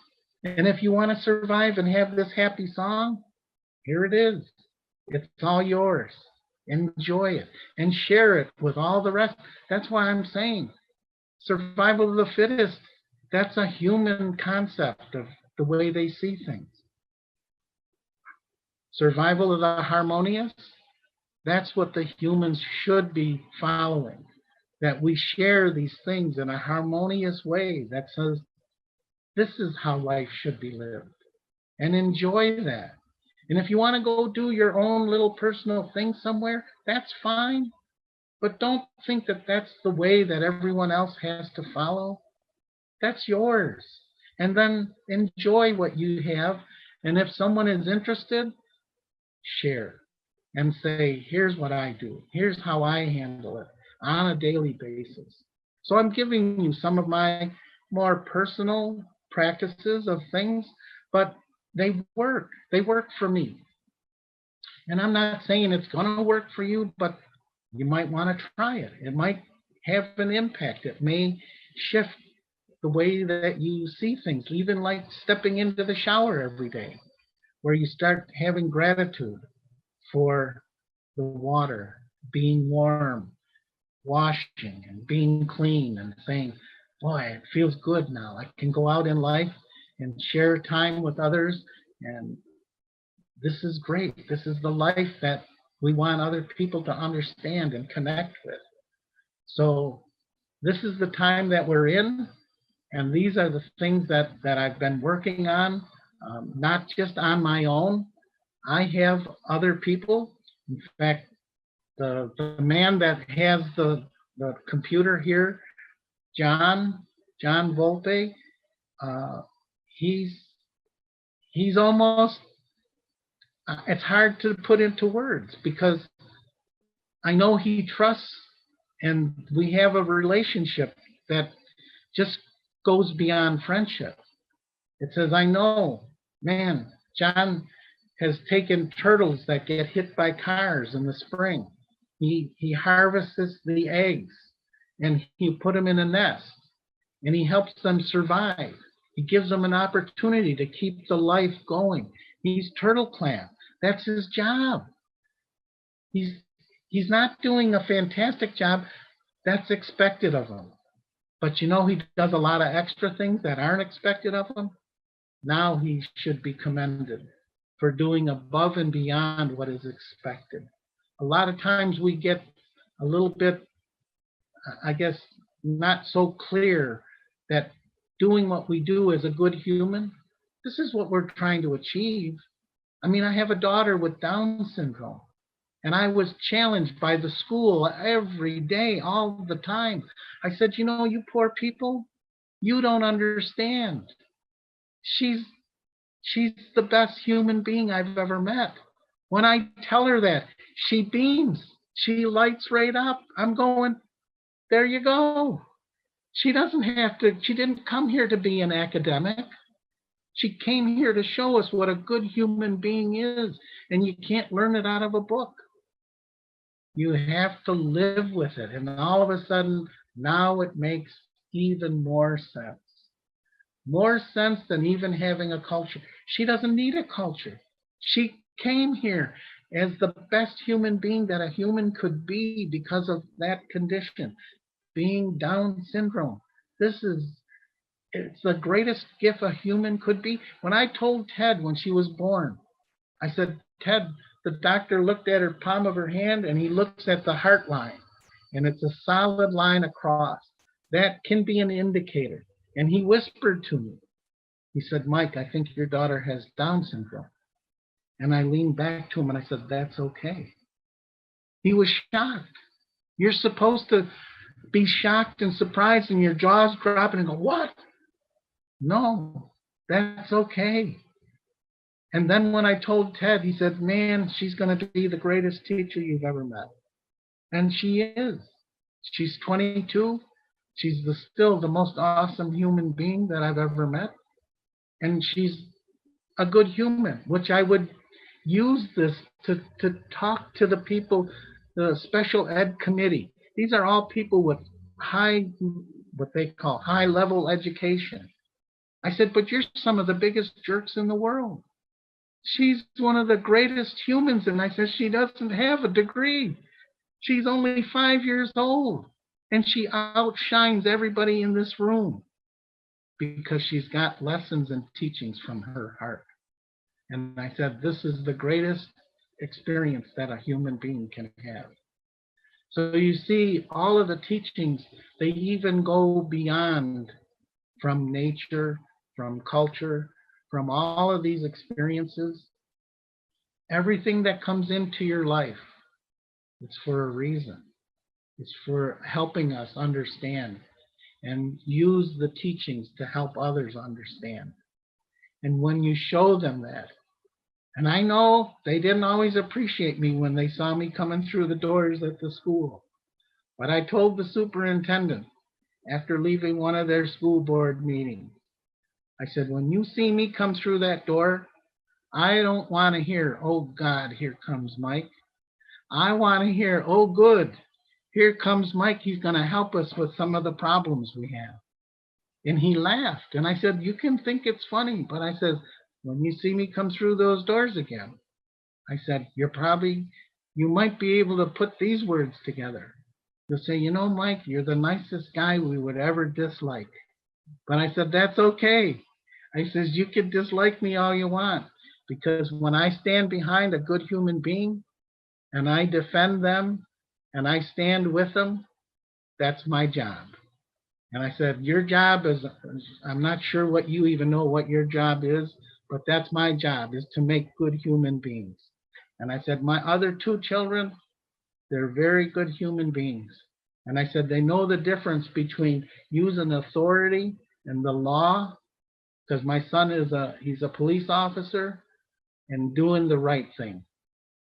And if you want to survive and have this happy song, here it is. It's all yours. Enjoy it and share it with all the rest. That's why I'm saying survival of the fittest. That's a human concept of the way they see things. Survival of the harmonious. That's what the humans should be following. That we share these things in a harmonious way that says, this is how life should be lived. And enjoy that. And if you want to go do your own little personal thing somewhere, that's fine. But don't think that that's the way that everyone else has to follow. That's yours. And then enjoy what you have. And if someone is interested, share and say, here's what I do. Here's how I handle it on a daily basis. So I'm giving you some of my more personal practices of things, but they work. They work for me. And I'm not saying it's going to work for you, but you might want to try it. It might have an impact. It may shift the way that you see things, even like stepping into the shower every day, where you start having gratitude for the water, being warm, washing and being clean and saying, boy, it feels good now. I can go out in life and share time with others. And this is great. This is the life that we want other people to understand and connect with. So this is the time that we're in. And these are the things that I've been working on, not just on my own. I have other people. In fact, the man that has the computer here, John Volpe, he's almost, it's hard to put into words because I know he trusts and we have a relationship that just goes beyond friendship. It says, I know, man, John has taken turtles that get hit by cars in the spring. He harvests the eggs and he put them in a nest and he helps them survive. He gives them an opportunity to keep the life going. He's Turtle Clan. That's his job. He's not doing a fantastic job. That's expected of him. But you know, he does a lot of extra things that aren't expected of him. Now he should be commended for doing above and beyond what is expected. A lot of times we get a little bit, I guess, not so clear that doing what we do as a good human, this is what we're trying to achieve. I mean, I have a daughter with Down syndrome, and I was challenged by the school every day, all the time. I said, you know, you poor people, you don't understand. She's the best human being I've ever met. When I tell her that, she beams. She lights right up. I'm going, there you go. She doesn't have to, she didn't come here to be an academic. She came here to show us what a good human being is, and you can't learn it out of a book. You have to live with it, and all of a sudden, now it makes even more sense. More sense than even having a culture. She doesn't need a culture. She came here as the best human being that a human could be because of that condition, being Down syndrome. It's the greatest gift a human could be. When I told Ted when she was born, I said, Ted, the doctor looked at her palm of her hand and he looks at the heart line, and it's a solid line across. That can be an indicator. And he whispered to me, he said, Mike, I think your daughter has Down syndrome. And I leaned back to him and I said, that's okay. He was shocked. You're supposed to be shocked and surprised and your jaws dropping and go, what? No, that's okay. And then when I told Ted, he said, man, she's going to be the greatest teacher you've ever met. And she is. She's 22. She's still the most awesome human being that I've ever met. And she's a good human, which I would use this to talk to the people, the special ed committee. These are all people with what they call high level education. I said, but you're some of the biggest jerks in the world. She's one of the greatest humans. And I said, she doesn't have a degree. She's only 5 years old. And she outshines everybody in this room because she's got lessons and teachings from her heart. And I said, this is the greatest experience that a human being can have. So you see, all of the teachings, they even go beyond from nature, from culture, from all of these experiences. Everything that comes into your life, it's for a reason. It's for helping us understand and use the teachings to help others understand. And when you show them that, and I know they didn't always appreciate me when they saw me coming through the doors at the school, but I told the superintendent after leaving one of their school board meetings, I said, when you see me come through that door, I don't want to hear, oh God, here comes Mike. I want to hear, oh good, here comes Mike. He's going to help us with some of the problems we have. And he laughed. And I said, you can think it's funny, but I said, when you see me come through those doors again, I said, you might be able to put these words together. You'll say, you know, Mike, you're the nicest guy we would ever dislike. But I said, that's okay. I says, you can dislike me all you want, because when I stand behind a good human being and I defend them and I stand with them, that's my job. And I said, your job is, I'm not sure what you even know what your job is, but that's my job, is to make good human beings. And I said, my other two children, they're very good human beings. And I said, they know the difference between using authority and the law, because my son he's a police officer, and doing the right thing.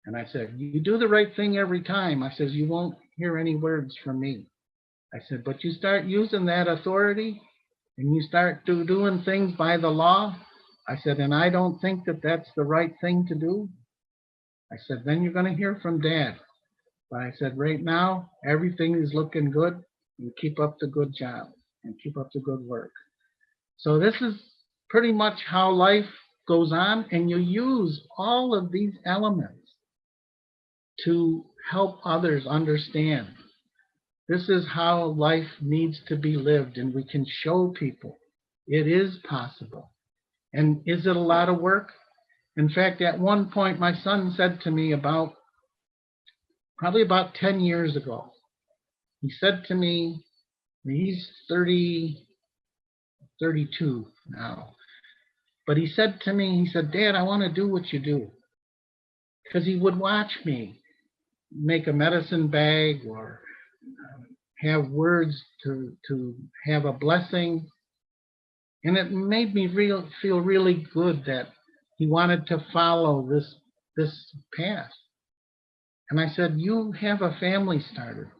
And I said, you do the right thing every time. I says, you won't hear any words from me. I said, but you start using that authority and you start doing things by the law. I said, and I don't think that that's the right thing to do. I said, then you're going to hear from Dad. But I said, right now, everything is looking good. You keep up the good job and keep up the good work. So this is pretty much how life goes on. And you use all of these elements to help others understand. This is how life needs to be lived, and we can show people it is possible. And is it a lot of work? In fact, at one point, my son said to me probably about 10 years ago, he said to me, he's 32 now, but he said to me, he said, Dad, I want to do what you do. Because he would watch me make a medicine bag or have words to have a blessing. And it made me feel really good that he wanted to follow this path. And I said, you have a family starter.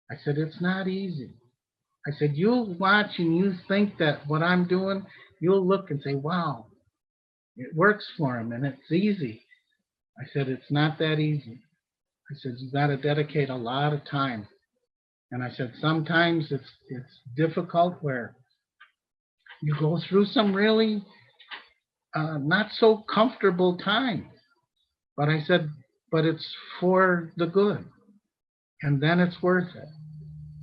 I said, it's not easy. I said, you'll watch and you think that what I'm doing, you'll look and say, wow, it works for him and it's easy. I said, it's not that easy. I said, you got to dedicate a lot of time. And I said, sometimes it's difficult where you go through some really not so comfortable times. But I said, but it's for the good. And then it's worth it.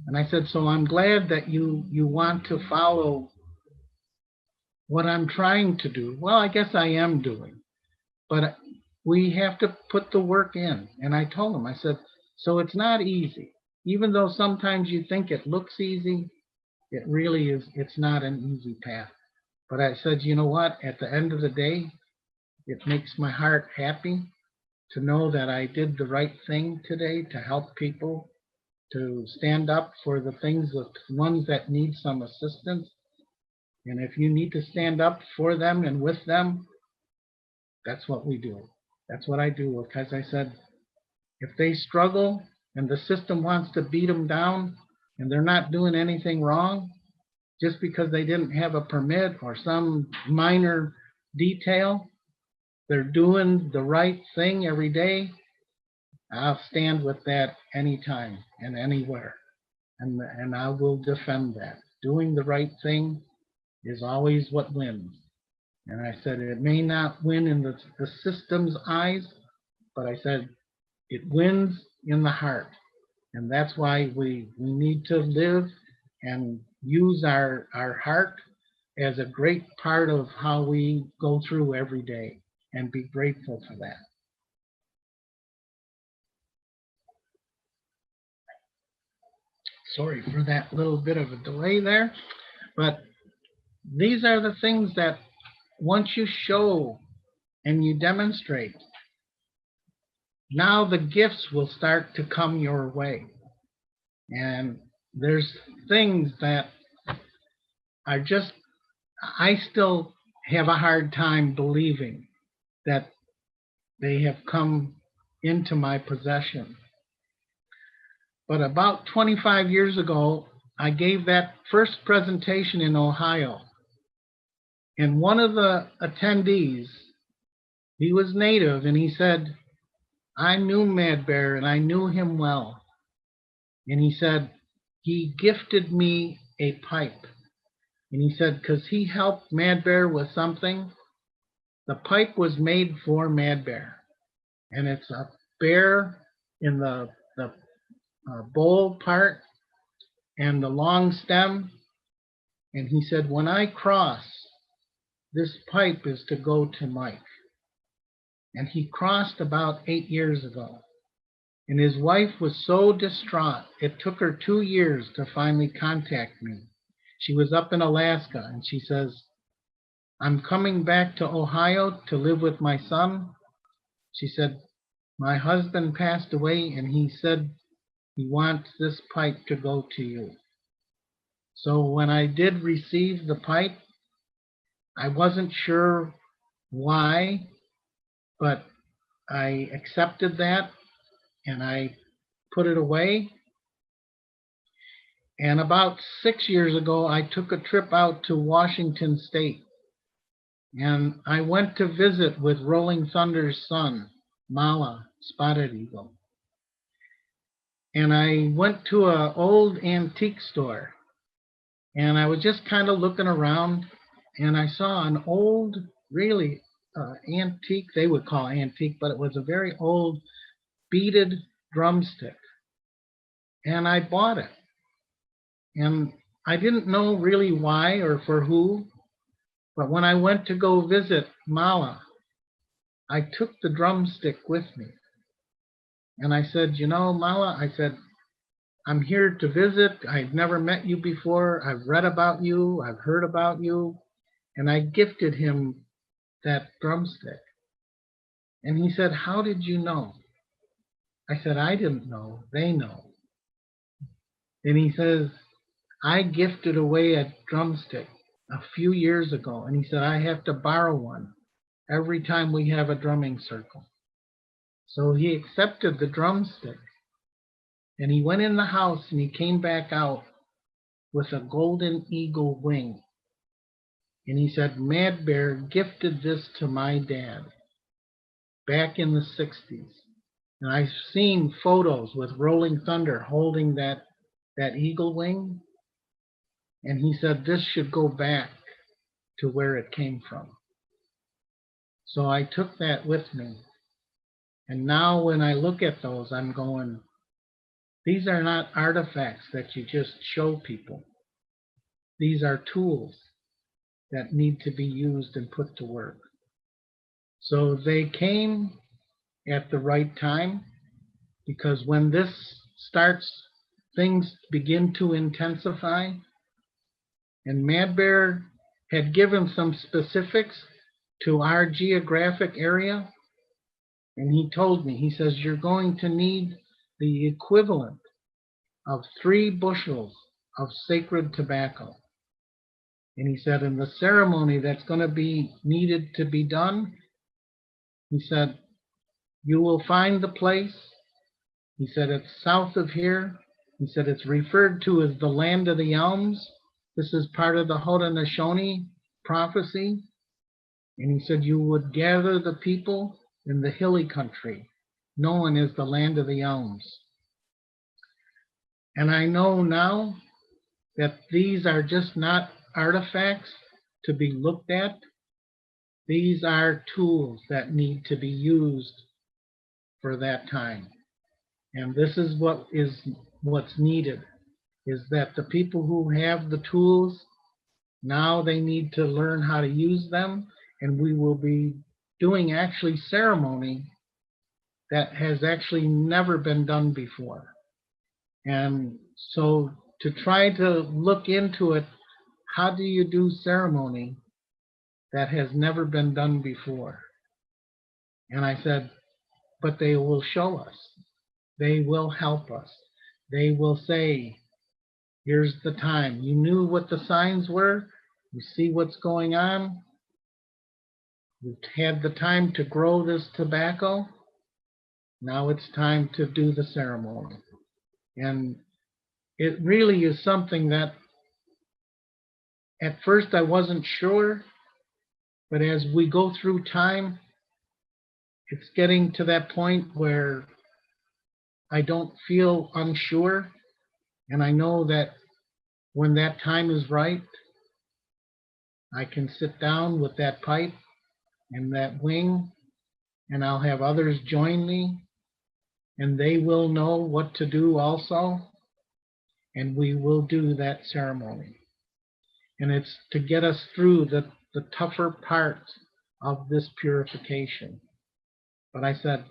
And I said, so I'm glad that you want to follow what I'm trying to do. Well, I guess I am doing. But we have to put the work in. And I told him, I said, so it's not easy. Even though sometimes you think it looks easy, it really is, it's not an easy path. But I said, you know what? At the end of the day, it makes my heart happy to know that I did the right thing today to help people, to stand up for the things, the ones that need some assistance. And if you need to stand up for them and with them, that's what we do. That's what I do. Because I said, if they struggle and the system wants to beat them down and they're not doing anything wrong, just because they didn't have a permit or some minor detail, they're doing the right thing every day, I'll stand with that anytime and anywhere. And I will defend that. Doing the right thing is always what wins. And I said, it may not win in the system's eyes, but I said, it wins in the heart. And that's why we need to live and use our heart as a great part of how we go through every day and be grateful for that. Sorry for that little bit of a delay there, but these are the things that once you show and you demonstrate, now the gifts will start to come your way. And there's things that are just, I still have a hard time believing that they have come into my possession. But about 25 years ago, I gave that first presentation in Ohio. And one of the attendees, he was Native, and he said, I knew Mad Bear and I knew him well. And he said, he gifted me a pipe. And he said, because he helped Mad Bear with something, the pipe was made for Mad Bear. And it's a bear in the bowl part and the long stem. And he said, when I cross, this pipe is to go to Mike. And he crossed about 8 years ago. And his wife was so distraught, it took her 2 years to finally contact me. She was up in Alaska, and she says, I'm coming back to Ohio to live with my son. She said, my husband passed away, and he said he wants this pipe to go to you. So when I did receive the pipe, I wasn't sure why, but I accepted that and I put it away. And about 6 years ago, I took a trip out to Washington State. And I went to visit with Rolling Thunder's son, Mala, Spotted Eagle. And I went to an old antique store. And I was just kind of looking around, and I saw an old, really antique, they would call antique, but it was a very old beaded drumstick. And I bought it. And I didn't know really why or for who, but when I went to go visit Mala, I took the drumstick with me. And I said, you know, Mala, I said, I'm here to visit. I've never met you before. I've read about you. I've heard about you. And I gifted him that drumstick. And he said, how did you know? I said, I didn't know. They know. And he says, I gifted away a drumstick a few years ago. And he said, I have to borrow one every time we have a drumming circle. So he accepted the drumstick. And he went in the house and he came back out with a golden eagle wing. And he said, Mad Bear gifted this to my dad back in the 60s. And I've seen photos with Rolling Thunder holding that eagle wing. And he said, this should go back to where it came from. So I took that with me. And now when I look at those, I'm going, these are not artifacts that you just show people. These are tools that need to be used and put to work. So they came at the right time, because when this starts, things begin to intensify. And Mad Bear had given some specifics to our geographic area. And he told me, he says, you're going to need the equivalent of 3 bushels of sacred tobacco. And he said, in the ceremony that's going to be needed to be done, he said, you will find the place. He said, it's south of here. He said, it's referred to as the land of the elms. This is part of the Haudenosaunee prophecy. And he said, you would gather the people in the hilly country, known as the land of the elms. And I know now that these are just not artifacts to be looked at. These are tools that need to be used for that time. And this is what's needed, is that the people who have the tools, now they need to learn how to use them. And we will be doing actually ceremony that has actually never been done before. And so to try to look into it, how do you do ceremony that has never been done before? And I said, but they will show us. They will help us. They will say, here's the time. You knew what the signs were. You see what's going on. You've had the time to grow this tobacco. Now it's time to do the ceremony. And it really is something that at first I wasn't sure, but as we go through time, it's getting to that point where I don't feel unsure. And I know that when that time is right, I can sit down with that pipe and that wing, and I'll have others join me, and they will know what to do also, and we will do that ceremony. And it's to get us through the tougher parts of this purification. But I said,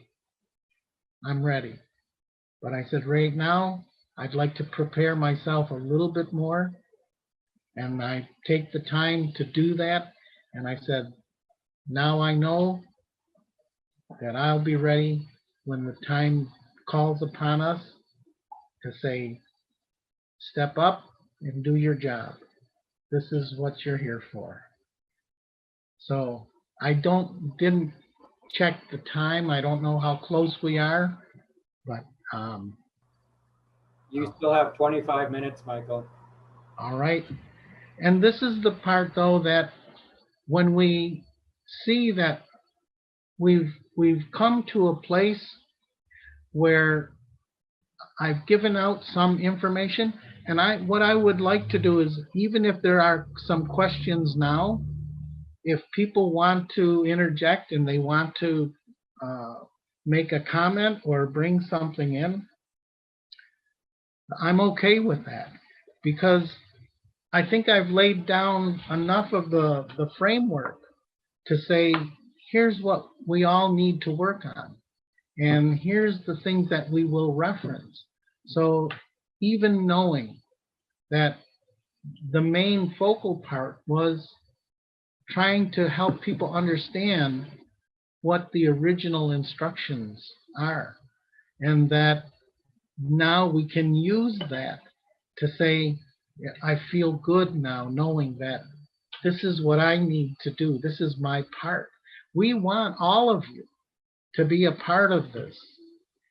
I'm ready. But I said, right now, I'd like to prepare myself a little bit more. And I take the time to do that. And I said, now I know that I'll be ready when the time calls upon us to say, step up and do your job. This is what you're here for. So I didn't check the time. I don't know how close we are, but you still have 25 minutes, Michael. All right. And this is the part, though, that when we see that we've come to a place where I've given out some information, and what I would like to do is, even if there are some questions now, if people want to interject and they want to make a comment or bring something in, I'm okay with that, because I think I've laid down enough of the framework to say, here's what we all need to work on. And here's the things that we will reference. So even knowing that the main focal part was trying to help people understand what the original instructions are, and that now we can use that to say, I feel good now knowing that this is what I need to do. This is my part. We want all of you to be a part of this.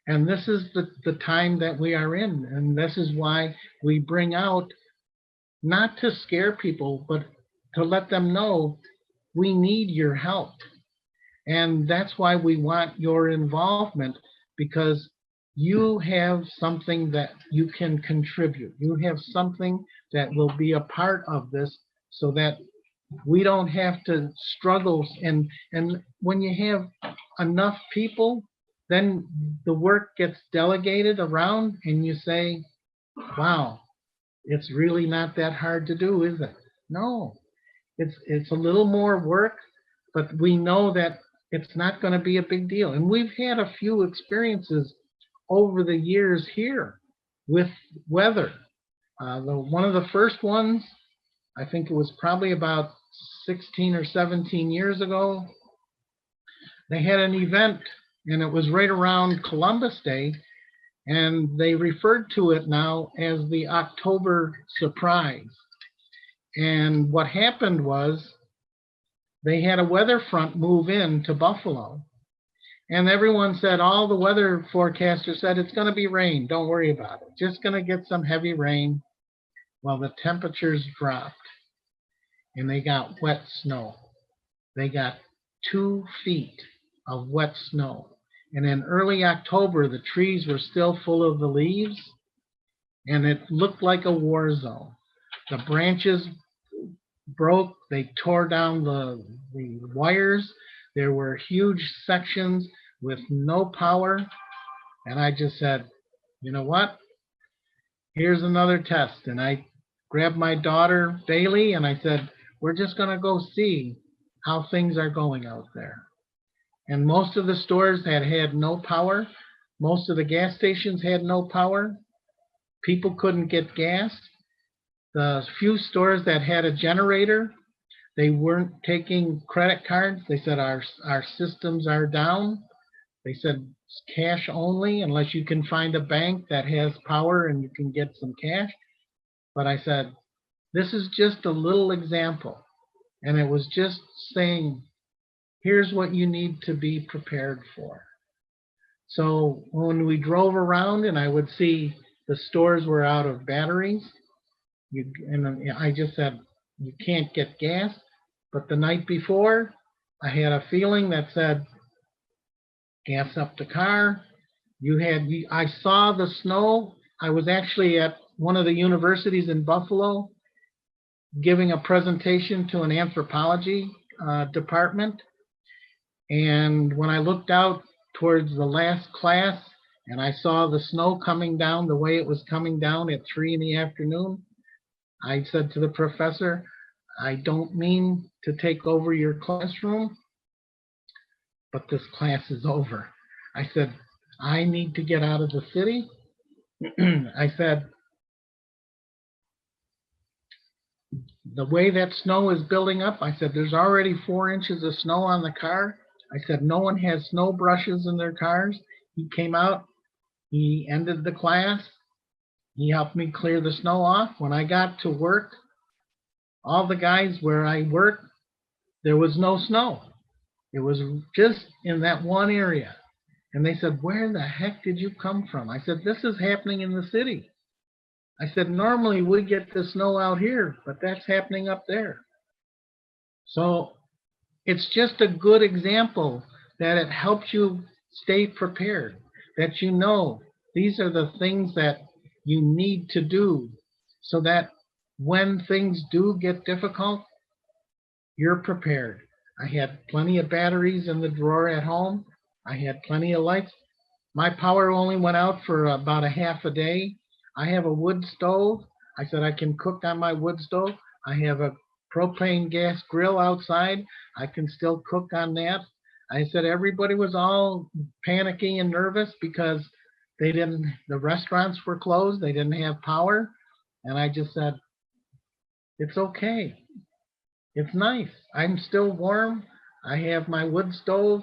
And this is the time that we are in. And this is why we bring out, not to scare people, but to let them know we need your help. And that's why we want your involvement, because you have something that you can contribute. You have something that will be a part of this, so that we don't have to struggle. And when you have enough people, then the work gets delegated around and you say, wow, it's really not that hard to do, is it? No, it's a little more work, but we know that it's not going to be a big deal. And we've had a few experiences over the years here with weather. One of the first ones, I think it was probably about 16 or 17 years ago, they had an event, and it was right around Columbus Day, and they referred to it now as the October surprise. And what happened was they had a weather front move in to Buffalo, and everyone said, all the weather forecasters said, it's going to be rain, don't worry about it, just going to get some heavy rain. Well, the temperatures dropped and they got wet snow. They got 2 feet of wet snow. And in early October, the trees were still full of the leaves, and it looked like a war zone. The branches broke, they tore down the wires. There were huge sections with no power. And I just said, you know what? Here's another test. And I grabbed my daughter, Bailey, and I said, we're just going to go see how things are going out there. And most of the stores had no power. Most of the gas stations had no power. People couldn't get gas. The few stores that had a generator, they weren't taking credit cards. They said, our systems are down. They said cash only, unless you can find a bank that has power and you can get some cash. But I said, this is just a little example. And it was just saying, here's what you need to be prepared for. So when we drove around and I would see the stores were out of batteries, and I just said, you can't get gas. But the night before, I had a feeling that said, gas up the car. I saw the snow. I was actually at one of the universities in Buffalo giving a presentation to an anthropology department. And when I looked out towards the last class and I saw the snow coming down the way it was coming down at 3 in the afternoon, I said to the professor, I don't mean to take over your classroom, but this class is over. I said, I need to get out of the city. I said, the way that snow is building up, I said, there's already 4 inches of snow on the car. I said, no one has snow brushes in their cars. He came out, he ended the class. He helped me clear the snow off. When I got to work, all the guys where I work, there was no snow. It was just in that one area. And they said, where the heck did you come from? I said, this is happening in the city. I said, normally we get the snow out here, but that's happening up there. So it's just a good example that it helps you stay prepared, that you know these are the things that you need to do so that when things do get difficult, you're prepared. I had plenty of batteries in the drawer at home. I had plenty of lights. My power only went out for about a half a day. I have a wood stove. I said I can cook on my wood stove. I have a propane gas grill outside. I can still cook on that. I said everybody was all panicky and nervous because the restaurants were closed, they didn't have power. And I just said, it's okay. It's nice. I'm still warm. I have my wood stove.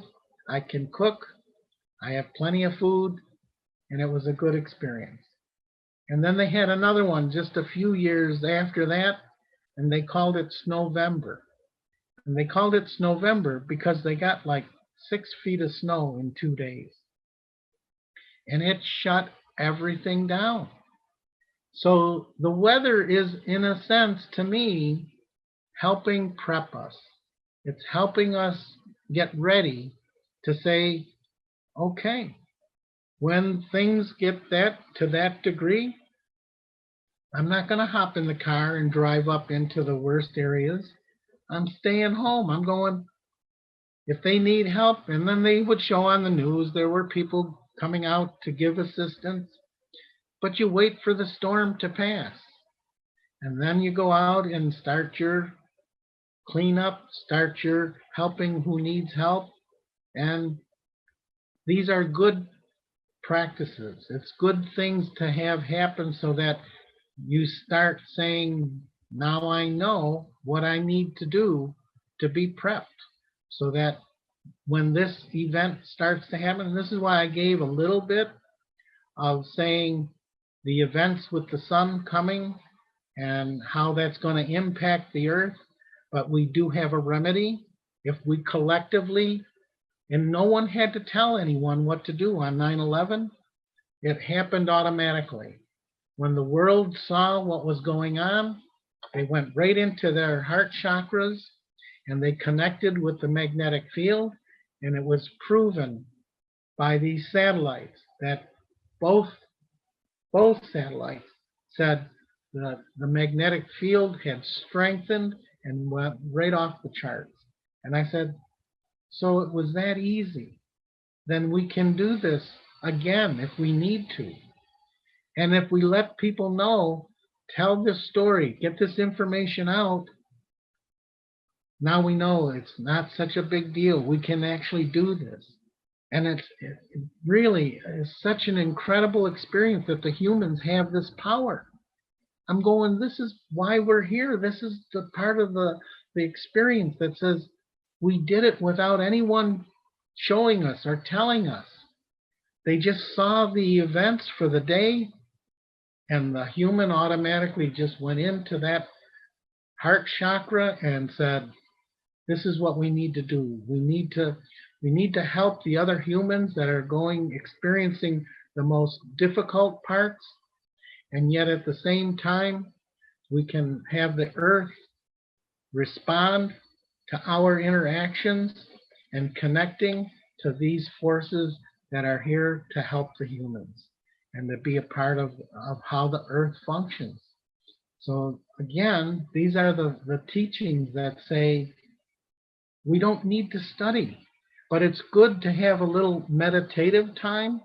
I can cook. I have plenty of food. And it was a good experience. And then they had another one just a few years after that, and they called it Snowvember. And they called it Snowvember because they got like 6 feet of snow in 2 days. And it shut everything down. So the weather is, in a sense, to me, helping prep us. It's helping us get ready to say, okay, when things get to that degree, I'm not going to hop in the car and drive up into the worst areas. I'm staying home. I'm going, if they need help, and then they would show on the news, there were people coming out to give assistance, but you wait for the storm to pass. And then you go out and start your cleanup, start your helping who needs help. And these are good practices. It's good things to have happen so that you start saying, now I know what I need to do to be prepped, so that when this event starts to happen, and this is why I gave a little bit of saying the events with the sun coming and how that's going to impact the earth, but we do have a remedy if we collectively, and no one had to tell anyone what to do on 9/11. It happened automatically. When the world saw what was going on, they went right into their heart chakras and they connected with the magnetic field. And it was proven by these satellites that both satellites said the magnetic field had strengthened and went right off the charts. And I said, so it was that easy. Then we can do this again if we need to. And if we let people know, tell this story, get this information out, now we know it's not such a big deal. We can actually do this. And it really is such an incredible experience that the humans have this power. I'm going, this is why we're here. This is the part of the experience that says we did it without anyone showing us or telling us. They just saw the events for the day, and the human automatically just went into that heart chakra and said, this is what we need to do. We need to help the other humans that are experiencing the most difficult parts. And yet at the same time, we can have the earth respond to our interactions and connecting to these forces that are here to help the humans and to be a part of how the earth functions. So again, these are the teachings that say we don't need to study, but it's good to have a little meditative time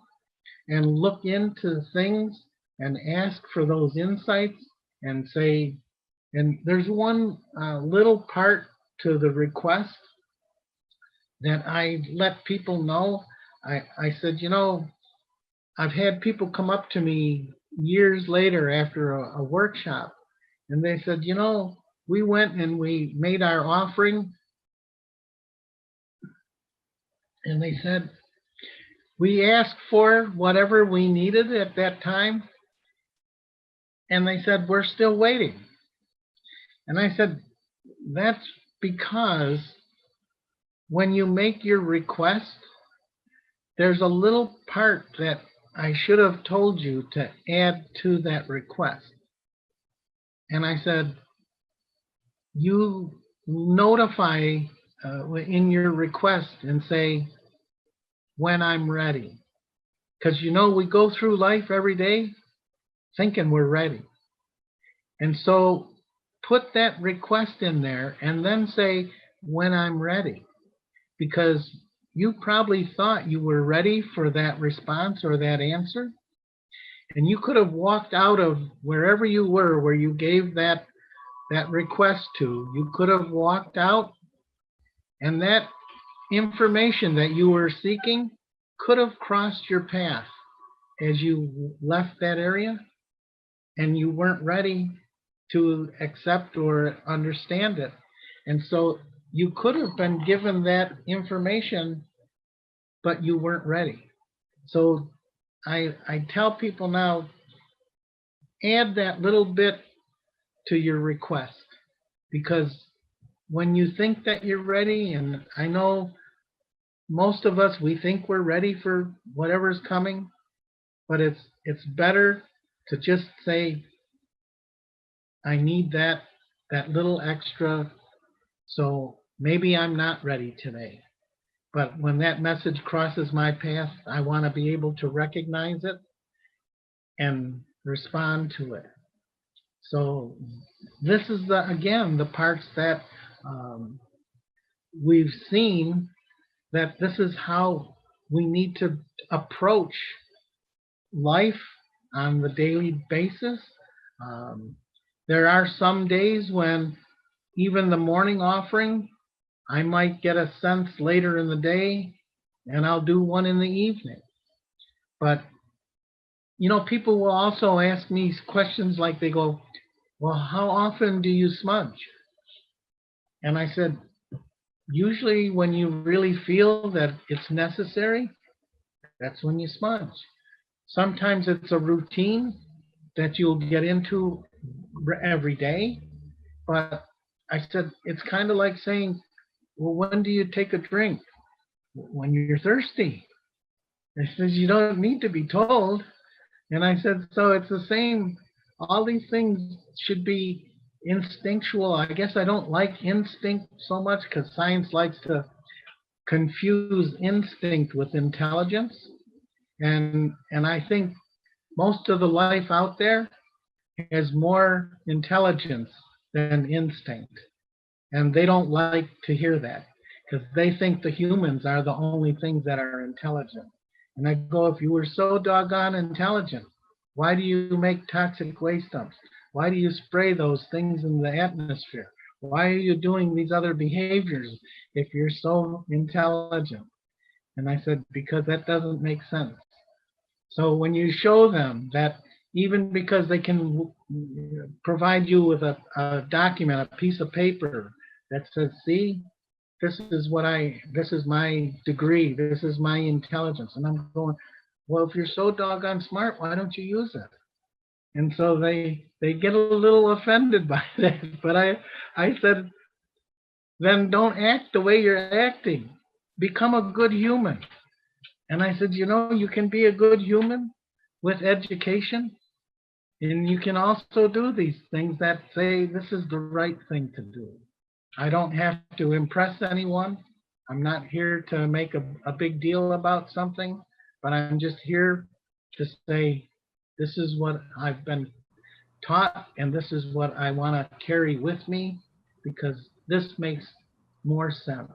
and look into things and ask for those insights and say, and there's one little part to the request that I let people know. I said, you know, I've had people come up to me years later after a workshop, and they said, you know, we went and we made our offering, and they said, we asked for whatever we needed at that time, and they said, we're still waiting. And I said, that's because when you make your request, there's a little part that I should have told you to add to that request. And I said, you notify in your request and say, when I'm ready. Because you know, we go through life every day thinking we're ready. And so put that request in there and then say, when I'm ready. Because you probably thought you were ready for that response or that answer. And you could have walked out of wherever you were, where you gave that request to. You could have walked out, and that information that you were seeking could have crossed your path as you left that area, and you weren't ready to accept or understand it. And so you could have been given that information, but you weren't ready. So I tell people now, add that little bit to your request, because when you think that you're ready, and I know most of us, we think we're ready for whatever's coming, but it's better to just say, I need that little extra, so maybe I'm not ready today. But when that message crosses my path, I want to be able to recognize it and respond to it. So this is again the parts that we've seen, that this is how we need to approach life on the daily basis. There are some days when even the morning offering, I might get a sense later in the day, and I'll do one in the evening. But, you know, people will also ask me questions like, they go, well, how often do you smudge? And I said, usually when you really feel that it's necessary, that's when you smudge. Sometimes it's a routine that you'll get into every day. But I said, it's kind of like saying, well, when do you take a drink? When you're thirsty. I said, you don't need to be told. And I said, so it's the same. All these things should be instinctual. I guess I don't like instinct so much because science likes to confuse instinct with intelligence. And I think most of the life out there has more intelligence than instinct. And they don't like to hear that because they think the humans are the only things that are intelligent. And I go, if you were so doggone intelligent, why do you make toxic waste dumps? Why do you spray those things in the atmosphere? Why are you doing these other behaviors if you're so intelligent? And I said, because that doesn't make sense. So when you show them that, even because they can provide you with a document, a piece of paper that says, see, this is my degree, this is my intelligence. And I'm going, well, if you're so doggone smart, why don't you use it? And so they get a little offended by that. But I said, then don't act the way you're acting. Become a good human. And I said, you know, you can be a good human with education. And you can also do these things that say this is the right thing to do. I don't have to impress anyone. I'm not here to make a big deal about something, but I'm just here to say this is what I've been taught and this is what I want to carry with me, because this makes more sense.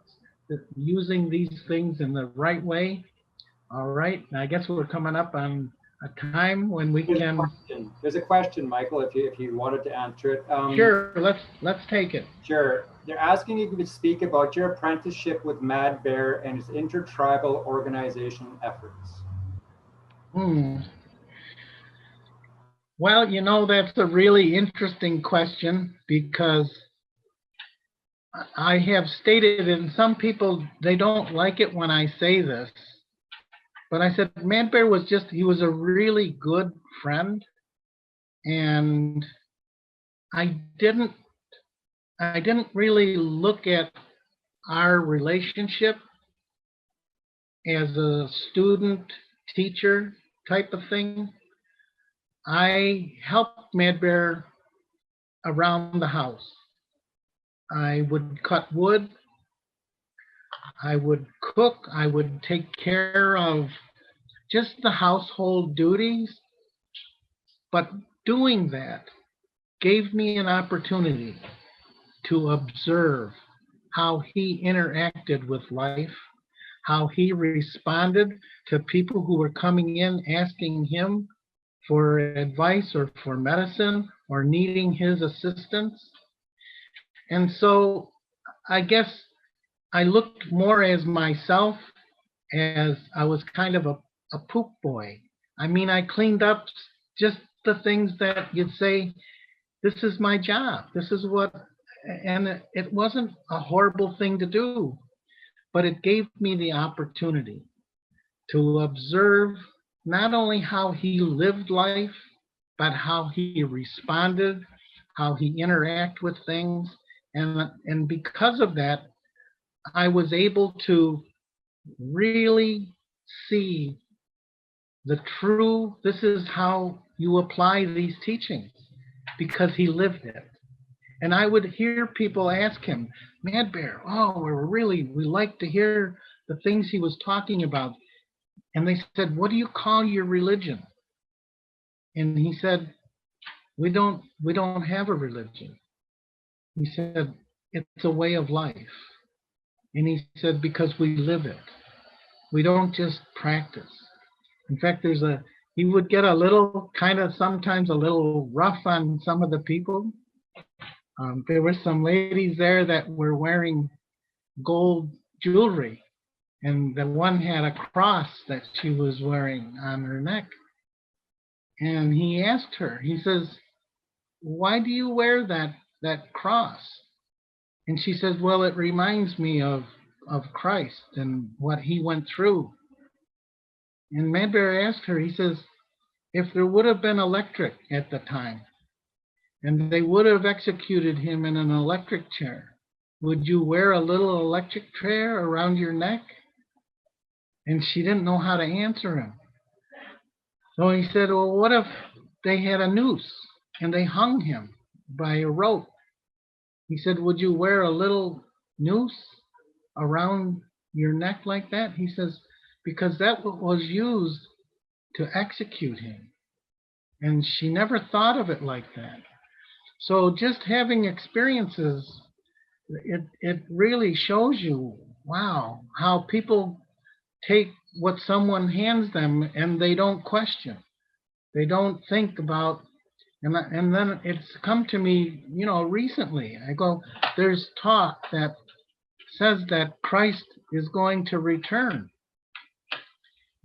Using these things in the right way. All right, I guess we're coming up on a time when we can. There's a question, Michael, if you wanted to answer it. Sure, let's take it. Sure. They're asking if you could speak about your apprenticeship with Mad Bear and his intertribal organization efforts. Well, you know, that's a really interesting question, because I have stated, and some people, they don't like it when I say this, but I said Mad Bear he was a really good friend, and I didn't really look at our relationship as a student-teacher type of thing. I helped Mad Bear around the house. I would cut wood, I would cook, I would take care of just the household duties, but doing that gave me an opportunity to observe how he interacted with life, how he responded to people who were coming in asking him for advice or for medicine or needing his assistance. And so I guess I looked more as myself, as I was kind of a poop boy. I mean, I cleaned up just the things that you'd say, this is my job. This is what, and it wasn't a horrible thing to do, but it gave me the opportunity to observe not only how he lived life, but how he responded, how he interacted with things. And because of that, I was able to really see the true, this is how you apply these teachings, because he lived it. And I would hear people ask him, Mad Bear, oh, we like to hear the things he was talking about. And they said, what do you call your religion? And he said, we don't have a religion. He said, it's a way of life. And he said, because we live it. We don't just practice. In fact, he would get a little, kind of sometimes a little rough on some of the people. There were some ladies there that were wearing gold jewelry, and the one had a cross that she was wearing on her neck. And he asked her, he says, why do you wear that cross? And she says, well, it reminds me of Christ and what he went through. And Mad Bear asked her, he says, if there would have been electric at the time, and they would have executed him in an electric chair, would you wear a little electric chair around your neck? And she didn't know how to answer him. So he said, well, what if they had a noose and they hung him by a rope? He said, would you wear a little noose around your neck like that? He says, because that was used to execute him. And she never thought of it like that. So just having experiences, it really shows you, wow, how people take what someone hands them and they don't question. They don't think about, and then it's come to me, recently. I go, there's talk that says that Christ is going to return.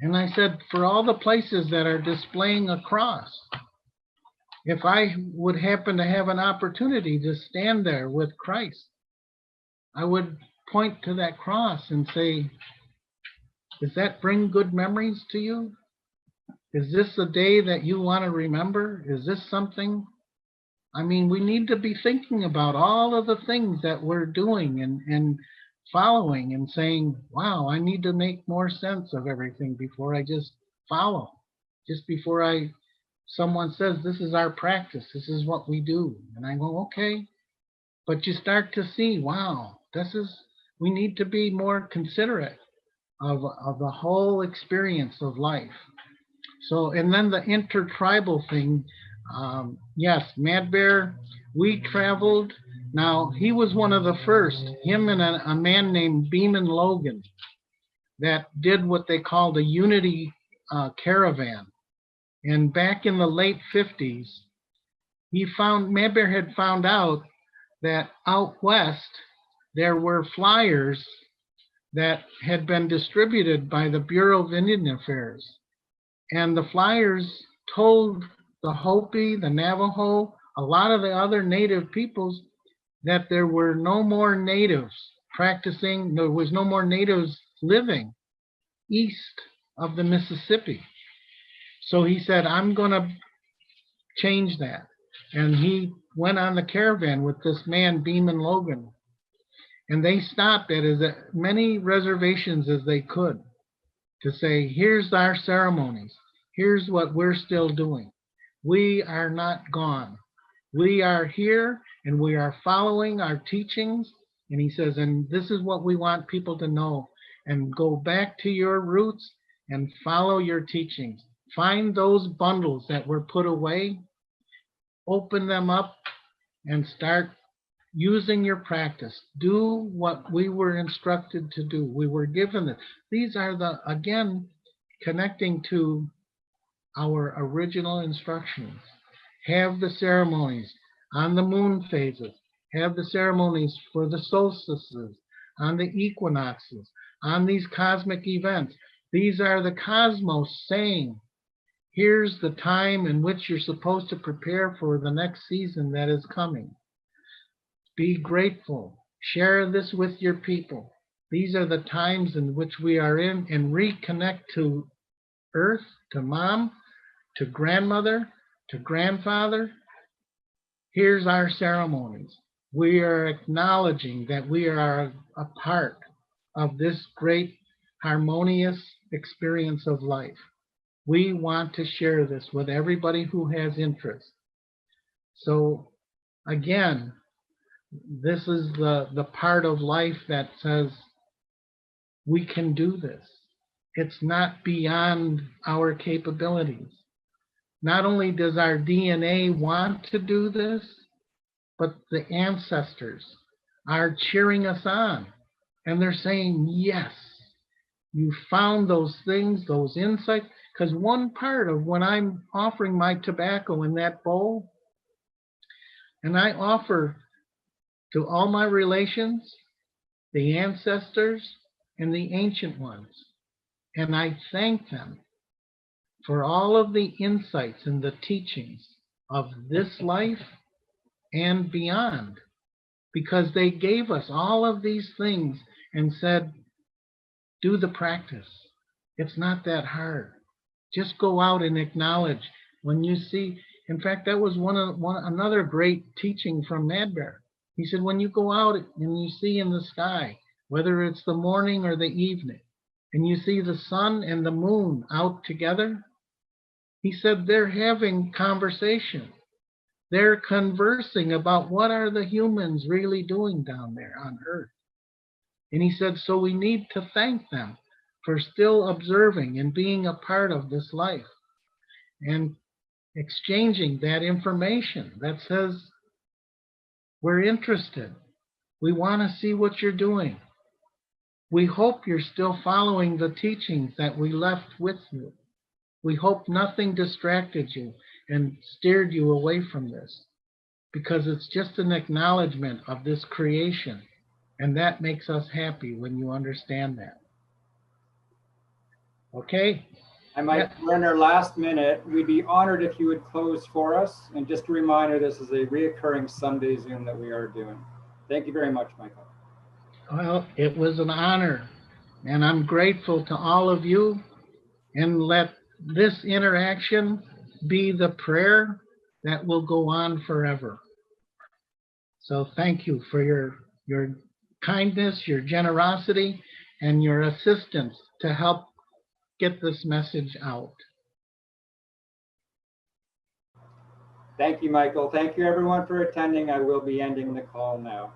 And I said, for all the places that are displaying a cross, if I would happen to have an opportunity to stand there with Christ, I would point to that cross and say, does that bring good memories to you? Is this a day that you want to remember? Is this something? I mean, we need to be thinking about all of the things that we're doing and following and saying, wow, I need to make more sense of everything before I just follow. Just before someone says, this is our practice, this is what we do. And I go, okay. But you start to see, wow, we need to be more considerate of the whole experience of life. So, and then the intertribal thing, yes, Mad Bear, we traveled. Now, he was one of the first, him and a man named Beeman Logan, that did what they called a unity caravan. And back in the late 50s, Mad Bear had found out that out west, there were flyers that had been distributed by the Bureau of Indian Affairs. And the flyers told the Hopi, the Navajo, a lot of the other native peoples that there were no more natives practicing, there was no more natives living east of the Mississippi. So he said, I'm going to change that. And he went on the caravan with this man, Beeman Logan. And they stopped at as many reservations as they could to say, here's our ceremonies. Here's what we're still doing. We are not gone. We are here and we are following our teachings. And he says, and this is what we want people to know. And go back to your roots and follow your teachings. Find those bundles that were put away, open them up, and start using your practice. Do what we were instructed to do. We were given it. These are again, connecting to our original instructions. Have the ceremonies on the moon phases. Have the ceremonies for the solstices, on the equinoxes, on these cosmic events. These are the cosmos saying, here's the time in which you're supposed to prepare for the next season that is coming. Be grateful. Share this with your people. These are the times in which we are in, and reconnect to Earth, to Mom, to grandmother, to grandfather. Here's our ceremonies. We are acknowledging that we are a part of this great harmonious experience of life. We want to share this with everybody who has interest. So again, this is the part of life that says we can do this. It's not beyond our capabilities. Not only does our DNA want to do this, but the ancestors are cheering us on. And they're saying, yes, you found those things, those insights. Because one part of when I'm offering my tobacco in that bowl, and I offer to all my relations, the ancestors, and the ancient ones, and I thank them for all of the insights and the teachings of this life and beyond, because they gave us all of these things and said, do the practice. It's not that hard. Just go out and acknowledge when you see. In fact, that was another great teaching from Mad Bear. He said, when you go out and you see in the sky, whether it's the morning or the evening, and you see the sun and the moon out together, he said they're having conversation. They're conversing about what are the humans really doing down there on Earth. And he said, so we need to thank them for still observing and being a part of this life and exchanging that information that says, we're interested. We want to see what you're doing. We hope you're still following the teachings that we left with you. We hope nothing distracted you and steered you away from this, because it's just an acknowledgement of this creation. And that makes us happy when you understand that. Okay? We're in our last minute. We'd be honored if you would close for us. And just a reminder, this is a reoccurring Sunday Zoom that we are doing. Thank you very much, Michael. Well, it was an honor, and I'm grateful to all of you, and let this interaction be the prayer that will go on forever. So thank you for your kindness, your generosity, and your assistance to help get this message out. Thank you, Michael. Thank you, everyone, for attending. I will be ending the call now.